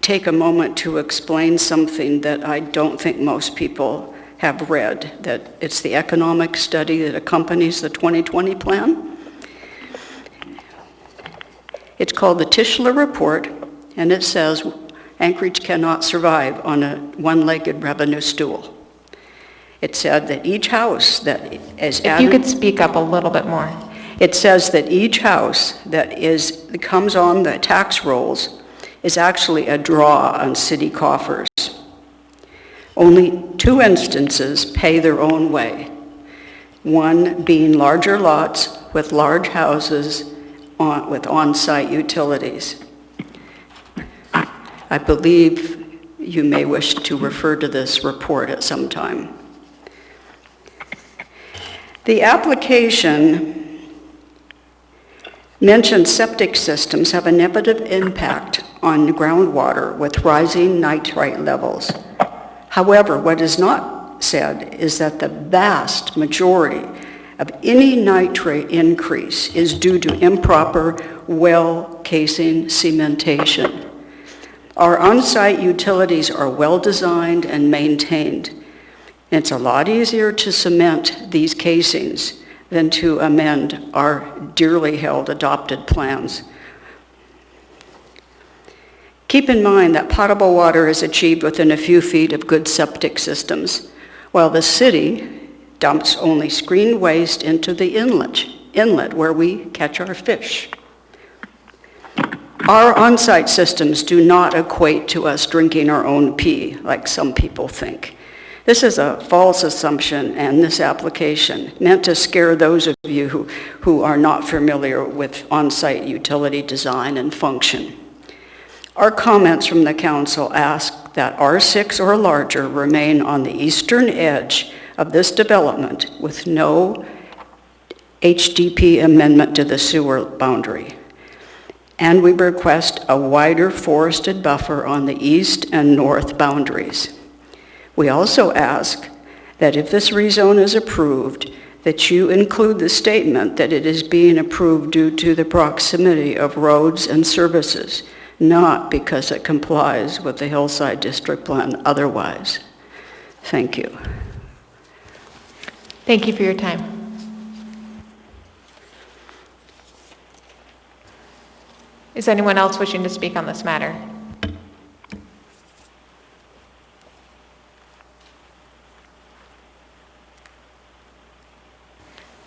take a moment to explain something that I don't think most people have read, that it's the economic study that accompanies the 2020 plan. It's called the Tischler Report, and it says Anchorage cannot survive on a one-legged revenue stool. It said that each house that is added... If you could speak up a little bit more. It says that each house that comes on the tax rolls is actually a draw on city coffers. Only 2 instances pay their own way, one being larger lots with large houses with on-site utilities. I believe you may wish to refer to this report at some time. The application mentions septic systems have a negative impact on groundwater with rising nitrite levels. However, what is not said is that the vast majority of any nitrate increase is due to improper well casing cementation. Our on-site utilities are well designed and maintained. It's a lot easier to cement these casings than to amend our dearly held adopted plans. Keep in mind that potable water is achieved within a few feet of good septic systems, while the city dumps only screened waste into the inlet where we catch our fish. Our on-site systems do not equate to us drinking our own pee, like some people think. This is a false assumption, and this application meant to scare those of you who are not familiar with on-site utility design and function. Our comments from the council ask that R6 or larger remain on the eastern edge of this development with no HDP amendment to the sewer boundary. And we request a wider forested buffer on the east and north boundaries. We also ask that if this rezone is approved, that you include the statement that it is being approved due to the proximity of roads and services, not because it complies with the Hillside District Plan otherwise. Thank you. Thank you for your time. Is anyone else wishing to speak on this matter?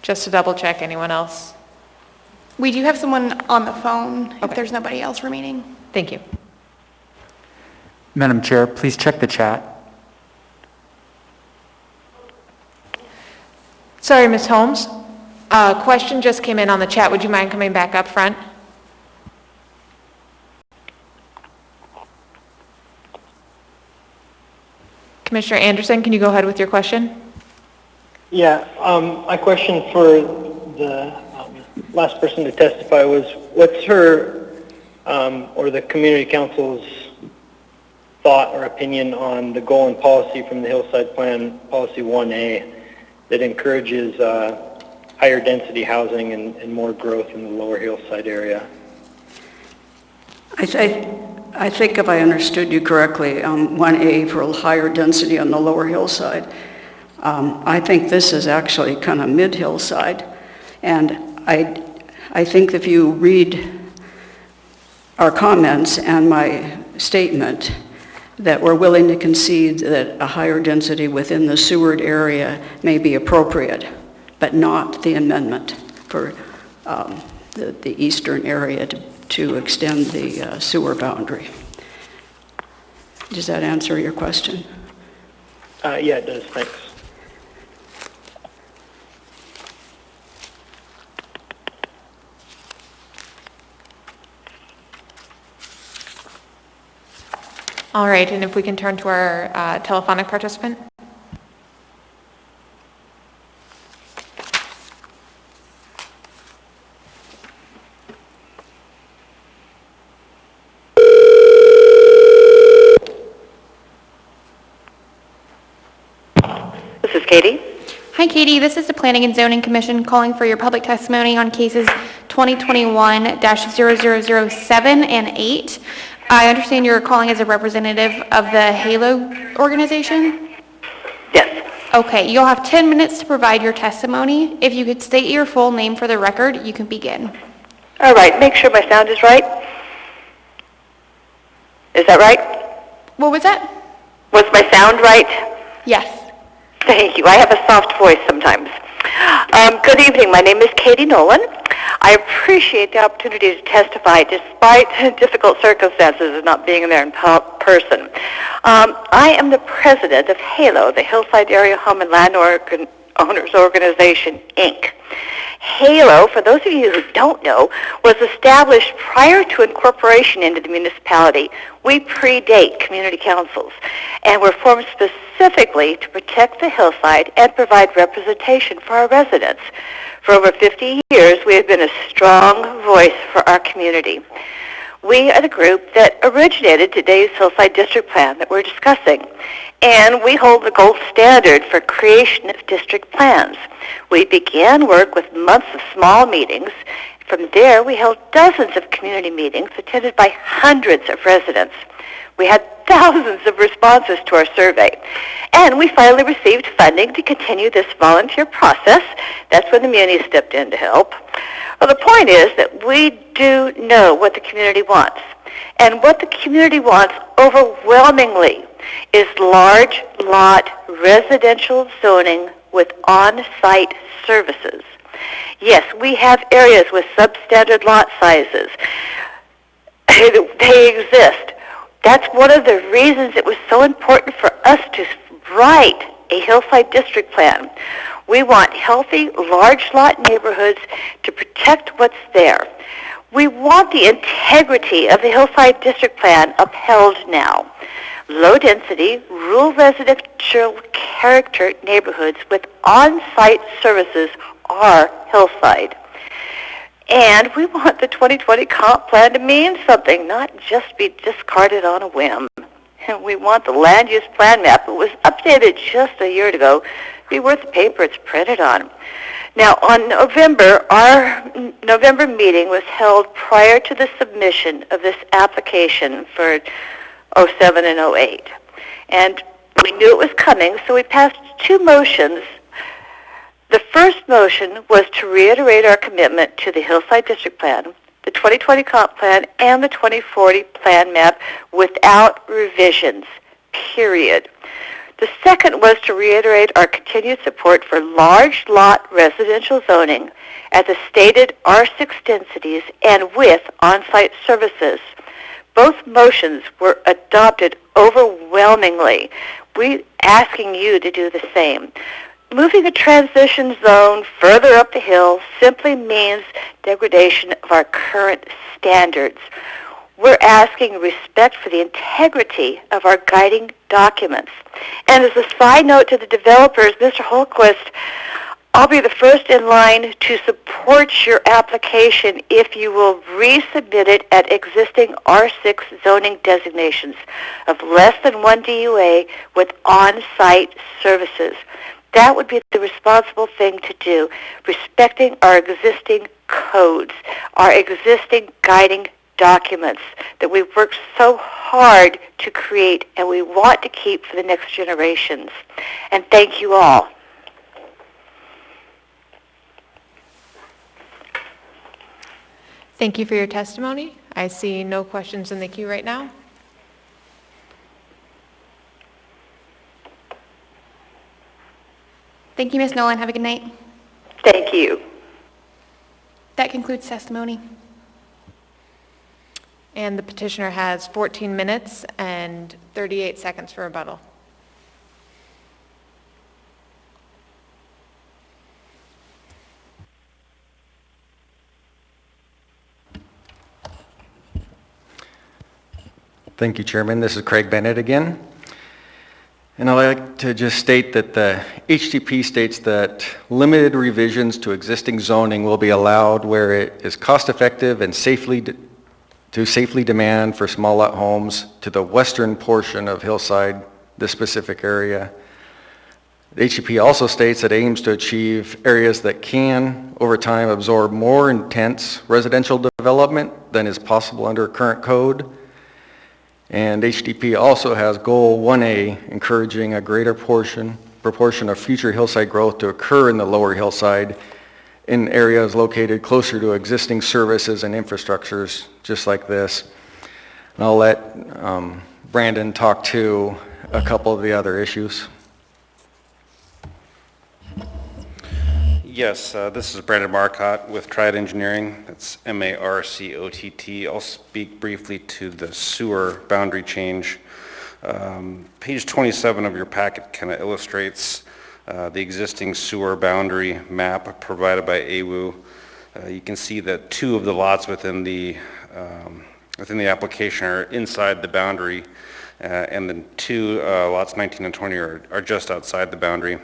Just to double check, anyone else? We do have someone on the phone if there's nobody else remaining. Thank you. Madam Chair, please check the chat. Sorry, Ms. Holmes. A question just came in on the chat. Would you mind coming back up front? Commissioner Anderson, can you go ahead with your question? Yeah, my question for the last person to testify was, what's her or the community council's thought or opinion on the goal and policy from the Hillside Plan, Policy 1A, that encourages higher density housing and more growth in the lower hillside area? I think if I understood you correctly, 1A for higher density on the lower hillside. I think this is actually kind of mid-hillside. And I think if you read our comments and my statement, that we're willing to concede that a higher density within the Seward area may be appropriate, but not the amendment for the eastern area to extend the sewer boundary. Does that answer your question? Yeah, it does. Thanks. All right, and if we can turn to our telephonic participant. This is Katie. Hi, Katie. This is the Planning and Zoning Commission calling for your public testimony on cases 2021-0007 and 8. I understand you're calling as a representative of the HALO organization? Yes. Okay, you'll have 10 minutes to provide your testimony. If you could state your full name for the record, you can begin. All right, make sure my sound is right. Is that right? What was that? Was my sound right? Yes. Thank you. I have a soft voice sometimes. Good evening. My name is Katie Nolan. I appreciate the opportunity to testify despite difficult circumstances of not being there in person. I am the president of HALO, the Hillside Area Home and Land Owners Organization, Inc. HALO, for those of you who don't know, was established prior to incorporation into the municipality. We predate community councils, and were formed specifically to protect the hillside and provide representation for our residents. For over 50 years, we have been a strong voice for our community. We are the group that originated today's Hillside District Plan that we're discussing, and we hold the gold standard for creation of district plans. We began work with months of small meetings. From there, we held dozens of community meetings attended by hundreds of residents. We had thousands of responses to our survey, and we finally received funding to continue this volunteer process. That's when the Muni stepped in to help. Well, the point is that we do know what the community wants, and what the community wants overwhelmingly is large lot residential zoning with on-site services. Yes, we have areas with substandard lot sizes. They exist. That's one of the reasons it was so important for us to write a Hillside District Plan. We want healthy, large lot neighborhoods to protect what's there. We want the integrity of the Hillside District Plan upheld now. Low-density, rural residential character neighborhoods with on-site services are Hillside. And we want the 2020 comp plan to mean something, not just be discarded on a whim. And we want the land use plan map, it was updated just a year ago, to be worth the paper it's printed on. Now, on our November meeting was held prior to the submission of this application for 07 and 08. And we knew it was coming, so we passed two motions. The first motion was to reiterate our commitment to the Hillside District Plan, the 2020 comp plan, and the 2040 plan map without revisions, period. The second was to reiterate our continued support for large lot residential zoning at the stated R6 densities and with on-site services. Both motions were adopted overwhelmingly. We're asking you to do the same. Moving a transition zone further up the hill simply means degradation of our current standards. We're asking respect for the integrity of our guiding documents. And as a side note to the developers, Mr. Holquist, I'll be the first in line to support your application if you will resubmit it at existing R6 zoning designations of less than 1 DUA with on-site services. That would be the responsible thing to do, respecting our existing codes, our existing guiding documents that we've worked so hard to create and we want to keep for the next generations. And thank you all. Thank you for your testimony. I see no questions in the queue right now. Thank you, Ms. Nolan. Have a good night. Thank you. That concludes testimony. And the petitioner has 14 minutes and 38 seconds for rebuttal. Thank you, Chairman. This is Craig Bennett again. And I'd like to just state that the HDP states that limited revisions to existing zoning will be allowed where it is cost-effective and safely demand for small lot homes to the western portion of Hillside, this specific area. The HDP also states that it aims to achieve areas that can, over time, absorb more intense residential development than is possible under current code. And HDP also has Goal 1A, encouraging a greater proportion of future hillside growth to occur in the lower hillside in areas located closer to existing services and infrastructures, just like this. And I'll let Brandon talk to a couple of the other issues. Yes, this is Brandon Marcotte with Triad Engineering. That's M-A-R-C-O-T-T. I'll speak briefly to the sewer boundary change. Page 27 of your packet kind of illustrates the existing sewer boundary map provided by AWU. You can see that 2 of the lots within the application are inside the boundary, and then 2 lots 19 and 20 are just outside the boundary.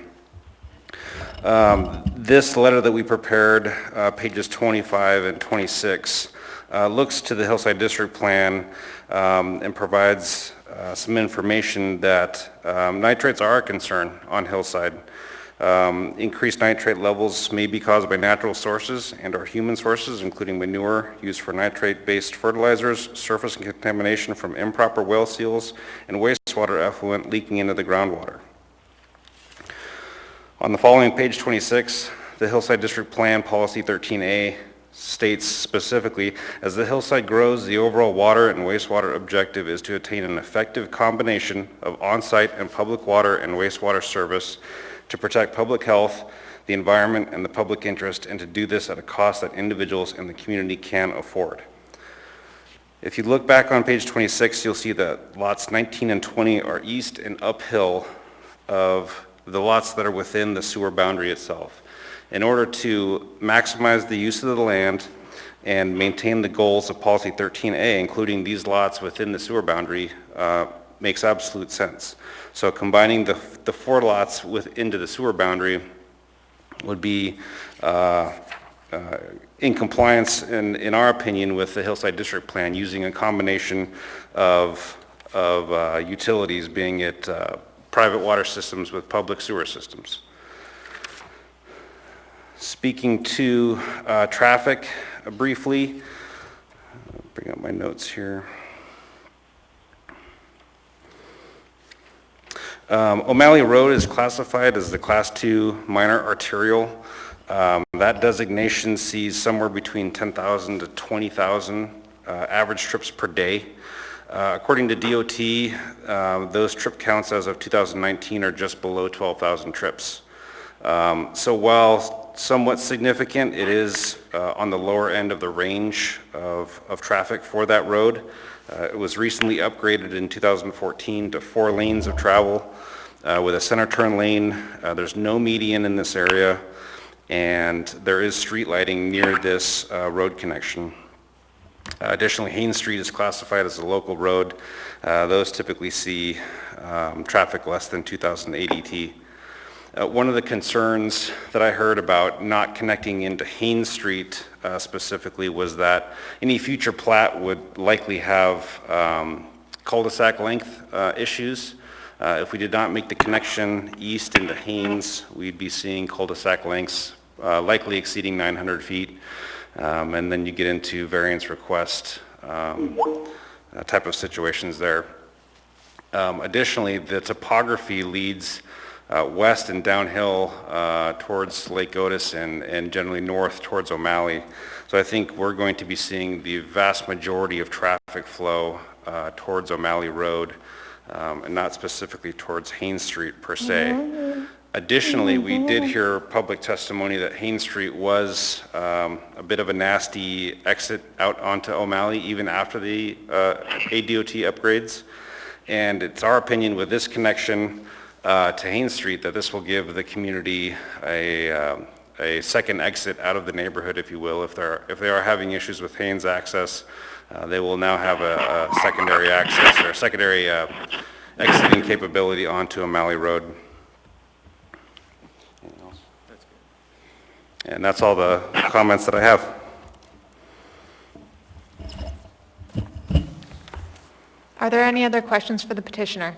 This letter that we prepared, pages 25 and 26, looks to the Hillside District Plan and provides some information that nitrates are a concern on Hillside. Increased nitrate levels may be caused by natural sources and or human sources, including manure used for nitrate-based fertilizers, surface contamination from improper well seals, and wastewater effluent leaking into the groundwater. On the following page 26, the Hillside District Plan Policy 13A states specifically, as the hillside grows, the overall water and wastewater objective is to attain an effective combination of on-site and public water and wastewater service to protect public health, the environment, and the public interest, and to do this at a cost that individuals and the community can afford. If you look back on page 26, you'll see that lots 19 and 20 are east and uphill of the lots that are within the sewer boundary itself. In order to maximize the use of the land and maintain the goals of Policy 13A, including these lots within the sewer boundary, makes absolute sense. So combining the 4 lots into the sewer boundary would be in compliance, in our opinion, with the Hillside District Plan, using a combination of utilities, being it private water systems with public sewer systems. Speaking to traffic briefly, I'll bring up my notes here. O'Malley Road is classified as the Class 2 minor arterial. That designation sees somewhere between 10,000 to 20,000 average trips per day. According to DOT, those trip counts as of 2019 are just below 12,000 trips. So while somewhat significant, it is on the lower end of the range of traffic for that road. It was recently upgraded in 2014 to 4 lanes of travel with a center turn lane. There's no median in this area, and there is street lighting near this road connection. Additionally, Haynes Street is classified as a local road. Those typically see traffic less than 2,000 ADT. One of the concerns that I heard about not connecting into Haynes Street specifically was that any future plat would likely have cul-de-sac length issues. If we did not make the connection east into Haynes, we'd be seeing cul-de-sac lengths likely exceeding 900 feet. And then you get into variance request type of situations there. Additionally, the topography leads west and downhill towards Lake Otis and generally north towards O'Malley. So I think we're going to be seeing the vast majority of traffic flow towards O'Malley Road and not specifically towards Haynes Street per se. Additionally, we did hear public testimony that Haynes Street was a bit of a nasty exit out onto O'Malley even after the ADOT upgrades. And it's our opinion with this connection to Haynes Street that this will give the community a second exit out of the neighborhood, if you will. If they are having issues with Haynes access, they will now have a secondary access or a secondary exiting capability onto O'Malley Road. And that's all the comments that I have. Are there any other questions for the petitioner?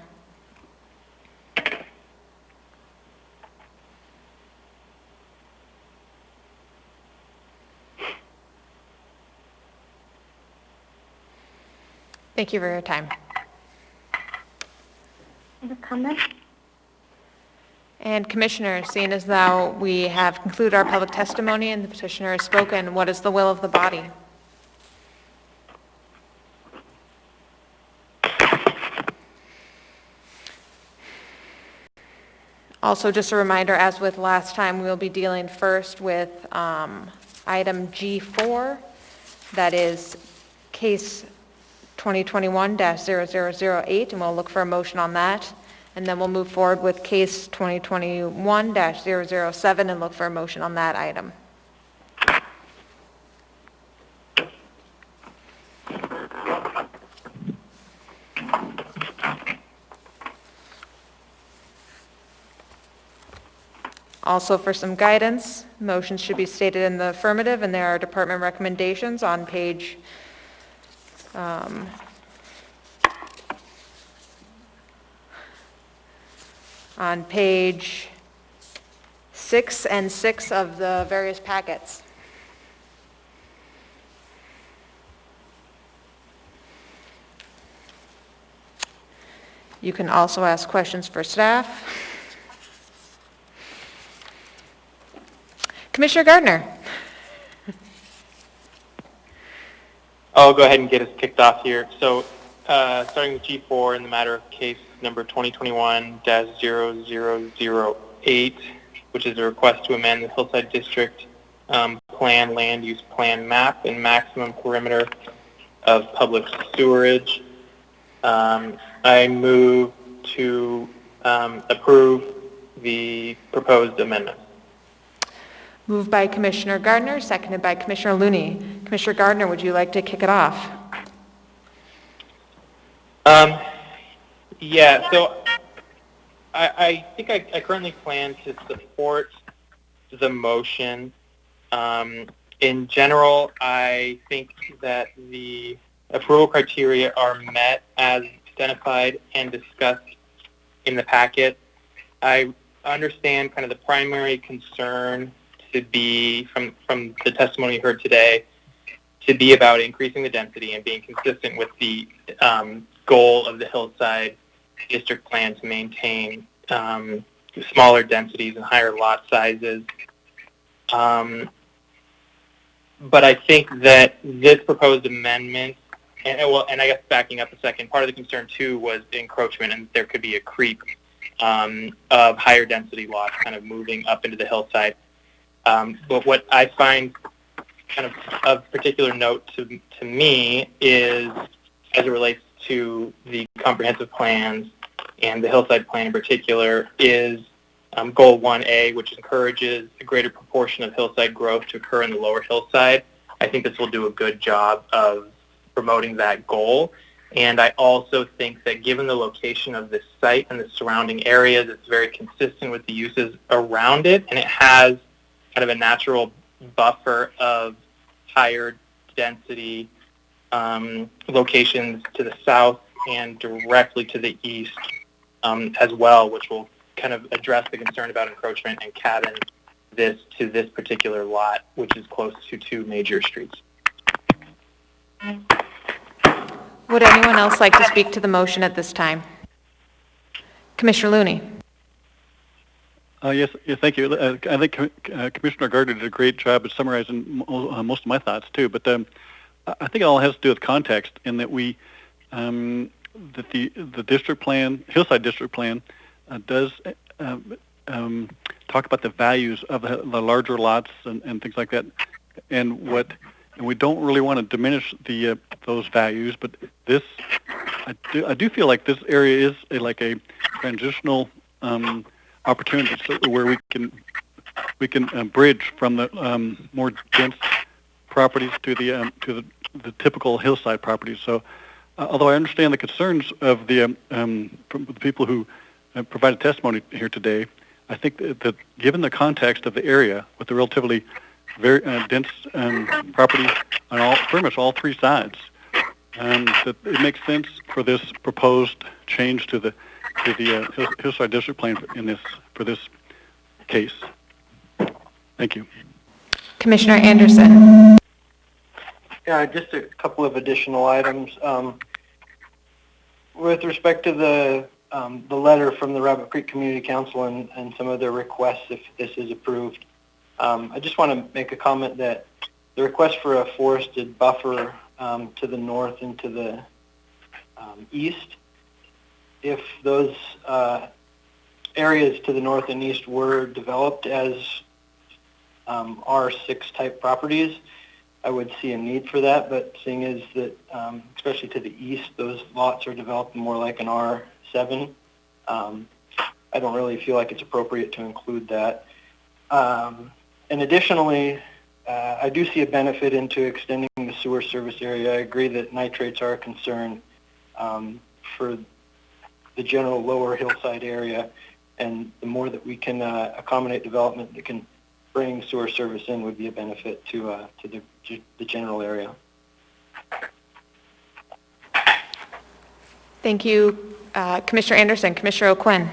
Thank you for your time. Any comments? And Commissioner, seeing as though we have concluded our public testimony and the petitioner has spoken, what is the will of the body? Also, just a reminder, as with last time, we'll be dealing first with item G4, that is case 2021-0008, and we'll look for a motion on that. And then we'll move forward with case 2021-007 and look for a motion on that item. Also, for some guidance, motions should be stated in the affirmative, and there are department recommendations on page on page 6 and 6 of the various packets. You can also ask questions for staff. Commissioner Gardner. I'll go ahead and get us kicked off here. So starting with G4 in the matter of case number 2021-0008, which is a request to amend the Hillside District Plan Land Use Plan map and maximum perimeter of public sewerage. I move to approve the proposed amendment. Moved by Commissioner Gardner, seconded by Commissioner Looney. Commissioner Gardner, would you like to kick it off? Yeah, so I think I currently plan to support the motion. In general, I think that the approval criteria are met as identified and discussed in the packet. I understand kind of the primary concern to be, from the testimony you heard today, to be about increasing the density and being consistent with the goal of the Hillside District Plan to maintain smaller densities and higher lot sizes. But I think that this proposed amendment and I guess backing up a second, part of the concern too was encroachment, and there could be a creep of higher density lots kind of moving up into the hillside. But what I find kind of particular note to me is, as it relates to the comprehensive plans and the hillside plan in particular, is goal 1A, which encourages a greater proportion of hillside growth to occur in the lower hillside. I think this will do a good job of promoting that goal. And I also think that given the location of this site and the surrounding areas, it's very consistent with the uses around it, and it has kind of a natural buffer of higher density locations to the south and directly to the east as well, which will kind of address the concern about encroachment and cabin this to this particular lot, which is close to two major streets. Would anyone else like to speak to the motion at this time? Commissioner Looney. Yes, thank you. I think Commissioner Gardner did a great job of summarizing most of my thoughts too. But I think it all has to do with context, in that that the district plan, hillside district plan, does talk about the values of the larger lots and things like that, and we don't really want to diminish those values. But this, I do feel like this area is like a transitional opportunity where we can bridge from the more dense properties to the typical hillside properties. So, although I understand the concerns of the people who provided testimony here today, I think that given the context of the area with the relatively very dense property on pretty much all three sides, that it makes sense for this proposed change to the hillside district plan for this case. Thank you. Commissioner Anderson. Yeah, just a couple of additional items. With respect to the letter from the Rabbit Creek Community Council and some of their requests, if this is approved, I just want to make a comment that the request for a forested buffer to the north and to the east, if those areas to the north and east were developed as R6 type properties, I would see a need for that. But seeing as that, especially to the east, those lots are developed more like an R7, I don't really feel like it's appropriate to include that. And additionally, I do see a benefit into extending the sewer service area. I agree that nitrates are a concern for the general lower hillside area, and the more that we can accommodate development that can bring sewer service in would be a benefit to the general area. Thank you, Commissioner Anderson. Commissioner O'Quinn.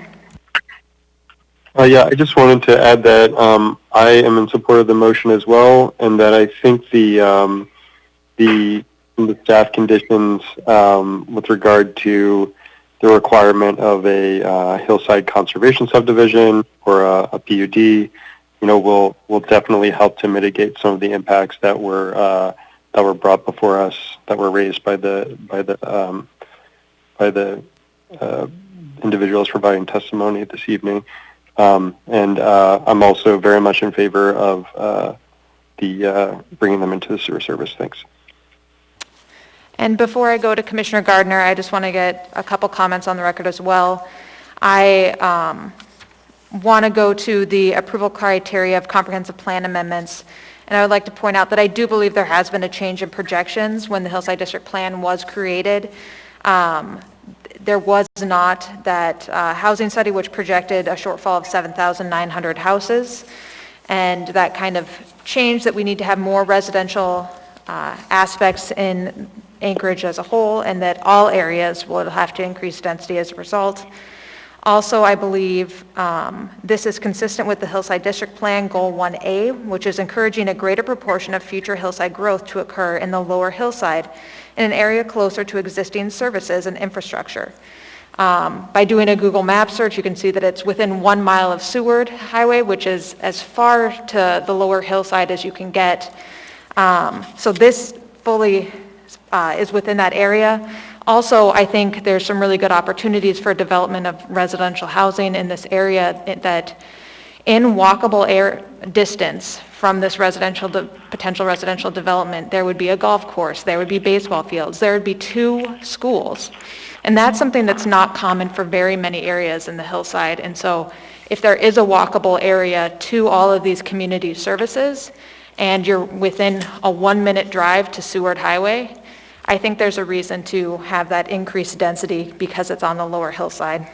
Yeah, I just wanted to add that I am in support of the motion as well, and that I think the staff conditions with regard to the requirement of a hillside conservation subdivision or a PUD, will definitely help to mitigate some of the impacts that were brought before us, that were raised by the individuals providing testimony this evening. And I'm also very much in favor of bringing them into the sewer service. Thanks. And before I go to Commissioner Gardner, I just want to get a couple comments on the record as well. I want to go to the approval criteria of comprehensive plan amendments, and I would like to point out that I do believe there has been a change in projections when the Hillside District Plan was created. There was not that housing study which projected a shortfall of 7,900 houses, and that kind of changed that we need to have more residential aspects in Anchorage as a whole, and that all areas will have to increase density as a result. Also, I believe this is consistent with the Hillside District Plan Goal 1A, which is encouraging a greater proportion of future hillside growth to occur in the lower hillside in an area closer to existing services and infrastructure. By doing a Google Map search, you can see that it's within 1 mile of Seward Highway, which is as far to the lower hillside as you can get. So this fully is within that area. Also, I think there's some really good opportunities for development of residential housing in this area that in walkable distance from this potential residential development, there would be a golf course, there would be baseball fields, there would be 2 schools. And that's something that's not common for very many areas in the hillside. And so if there is a walkable area to all of these community services, and you're within a 1-minute drive to Seward Highway, I think there's a reason to have that increased density because it's on the lower hillside.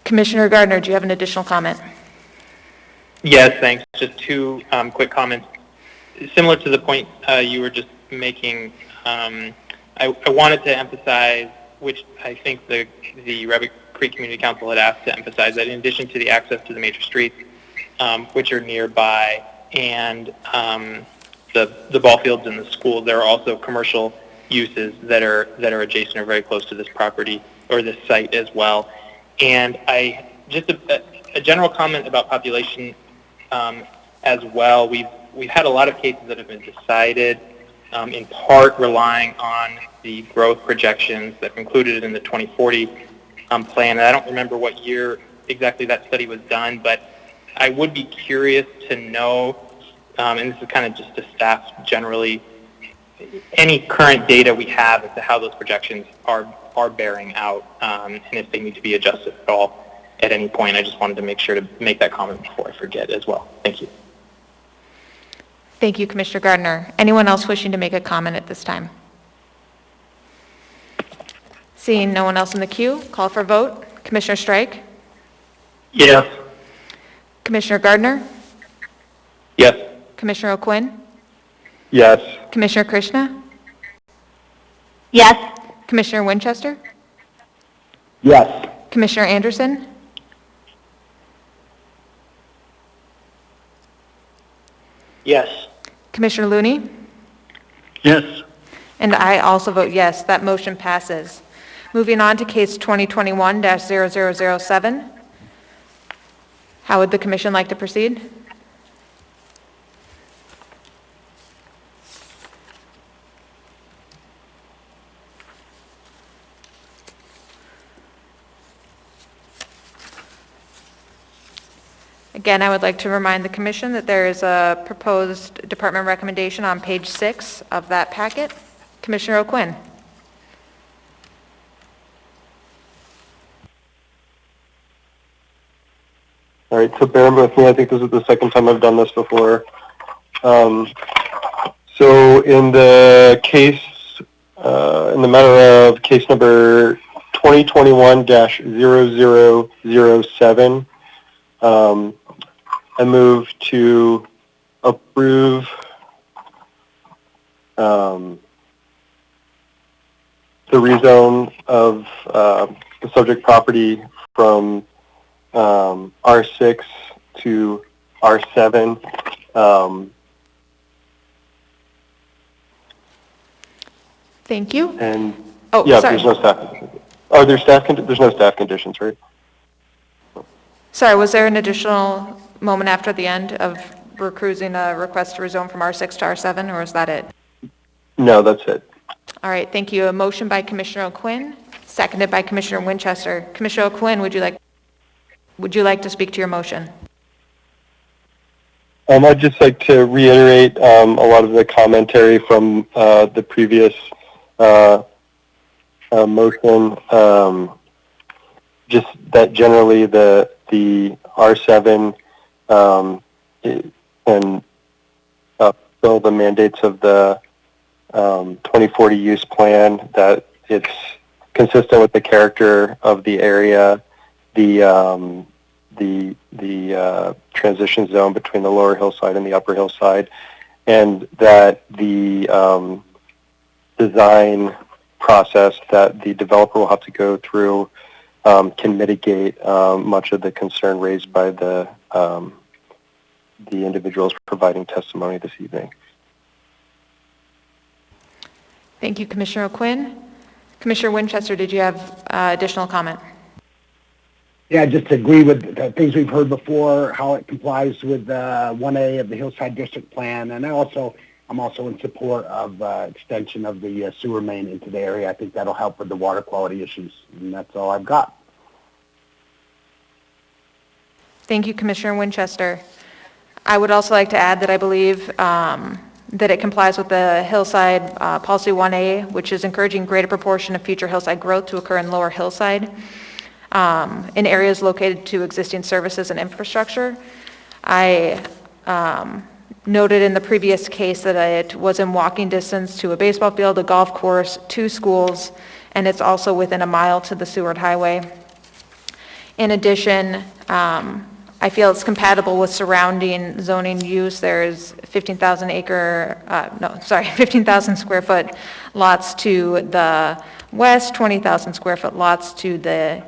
Commissioner Gardner, do you have an additional comment? Yes, thanks. Just 2 quick comments. Similar to the point you were just making, I wanted to emphasize, which I think the Rabbit Creek Community Council had asked to emphasize, that in addition to the access to the major streets, which are nearby, and the ball fields and the schools, there are also commercial uses that are adjacent or very close to this property or this site as well. And just a general comment about population as well. We've had a lot of cases that have been decided in part relying on the growth projections that are included in the 2040 plan. And I don't remember what year exactly that study was done, but I would be curious to know, and this is kind of just to staff generally, any current data we have as to how those projections are bearing out, and if they need to be adjusted at all at any point. I just wanted to make sure to make that comment before I forget as well. Thank you. Thank you, Commissioner Gardner. Anyone else wishing to make a comment at this time? Seeing no one else in the queue, call for a vote. Commissioner Strike? Yes. Commissioner Gardner? Yes. Commissioner O'Quinn? Yes. Commissioner Krishna? Yes. Commissioner Winchester? Yes. Commissioner Anderson? Yes. Commissioner Looney? Yes. And I also vote yes. That motion passes. Moving on to case 2021-0007. How would the commission like to proceed? Again, I would like to remind the commission that there is a proposed department recommendation on page 6 of that packet. Commissioner O'Quinn. All right, so bear with me. I think this is the second time I've done this before. So in the case, in the matter of case number 2021-0007, I move to approve the rezone of the subject property from R6 to R7. Thank you. And sorry. There's no staff. Oh, there's no staff conditions, right? Sorry, was there an additional moment after the end of recusing a request to rezone from R6 to R7, or is that it? No, that's it. All right, thank you. A motion by Commissioner O'Quinn, seconded by Commissioner Winchester. Commissioner O'Quinn, would you like to speak to your motion? I'd just like to reiterate a lot of the commentary from the previous motion. Just that generally the R7 can fulfill the mandates of the 2040 use plan, that it's consistent with the character of the area, the transition zone between the lower hillside and the upper hillside, and that the design process that the developer will have to go through can mitigate much of the concern raised by the individuals providing testimony this evening. Thank you, Commissioner O'Quinn. Commissioner Winchester, did you have additional comment? Yeah, just agree with the things we've heard before, how it complies with 1A of the Hillside District Plan, and I also I'm also in support of extension of the sewer main into the area. I think that'll help with the water quality issues, and that's all I've got. Thank you, Commissioner Winchester. I would also like to add that I believe that it complies with the Hillside Policy 1A, which is encouraging greater proportion of future hillside growth to occur in lower hillside in areas located to existing services and infrastructure. I noted in the previous case that it was in walking distance to a baseball field, a golf course, 2 schools, and it's also within a mile to the Seward Highway. In addition, I feel it's compatible with surrounding zoning use. There's 15,000 square foot lots to the west, 20,000 square foot lots to the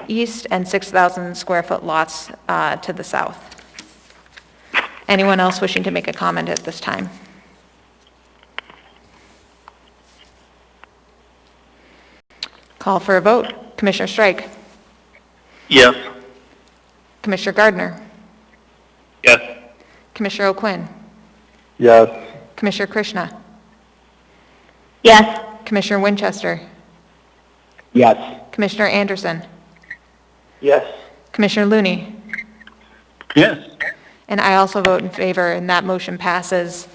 east, and 6,000 square foot lots to the south. Anyone else wishing to make a comment at this time? Call for a vote. Commissioner Strike? Yes. Commissioner Gardner? Yes. Commissioner O'Quinn? Yes. Commissioner Krishna? Yes. Commissioner Winchester? Yes. Commissioner Anderson? Yes. Commissioner Looney? Yes. And I also vote in favor, and that motion passes.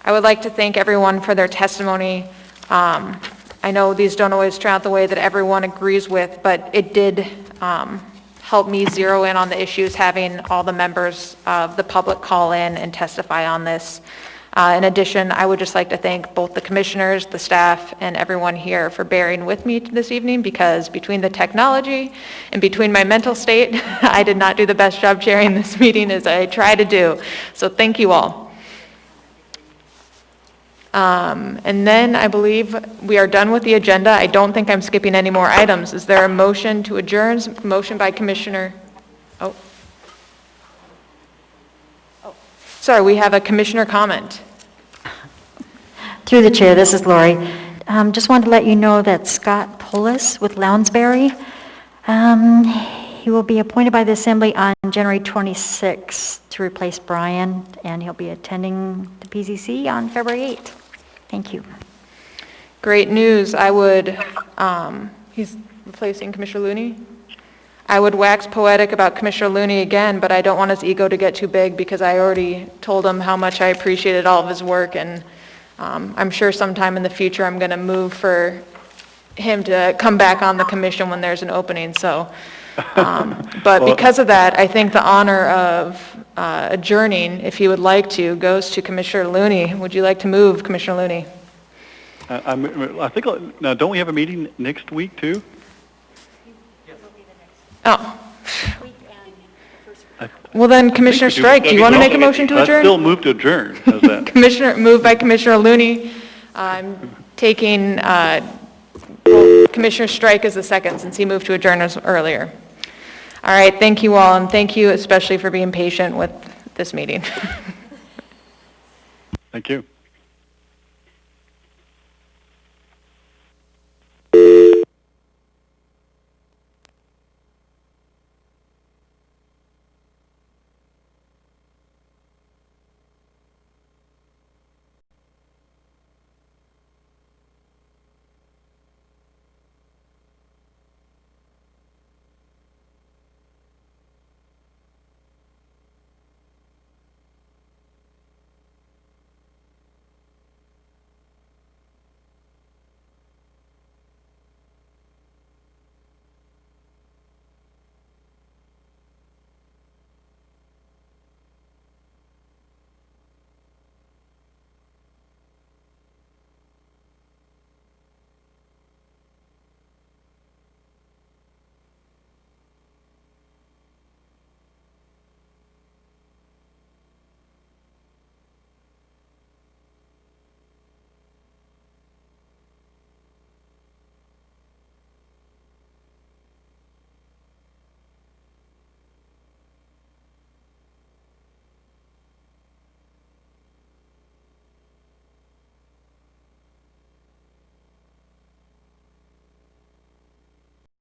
I would like to thank everyone for their testimony. I know these don't always turn out the way that everyone agrees with, but it did help me zero in on the issues, having all the members of the public call in and testify on this. In addition, I would just like to thank both the commissioners, the staff, and everyone here for bearing with me this evening, because between the technology and between my mental state, I did not do the best job chairing this meeting as I try to do. So thank you all. And then I believe we are done with the agenda. I don't think I'm skipping any more items. Is there a motion to adjourn? Motion by Commissioner, sorry, we have a commissioner comment. Through the chair, this is Lori. Just wanted to let you know that Scott Pullis with Lounsbury, he will be appointed by the Assembly on January 26th to replace Brian, and he'll be attending the PZC on February 8th. Thank you. Great news. I would, he's replacing Commissioner Looney. I would wax poetic about Commissioner Looney again, but I don't want his ego to get too big, because I already told him how much I appreciated all of his work, and I'm sure sometime in the future I'm going to move for him to come back on the commission when there's an opening. So, but because of that, I think the honor of adjourning, if he would like to, goes to Commissioner Looney. Would you like to move, Commissioner Looney? I think, now, don't we have a meeting next week, too? Oh. Well then, Commissioner Strike, do you want to make a motion to adjourn? I still move to adjourn. How's that? Moved by Commissioner Looney. I'm taking Commissioner Strike as the second, since he moved to adjourn earlier. All right, thank you all, and thank you especially for being patient with this meeting. Thank you.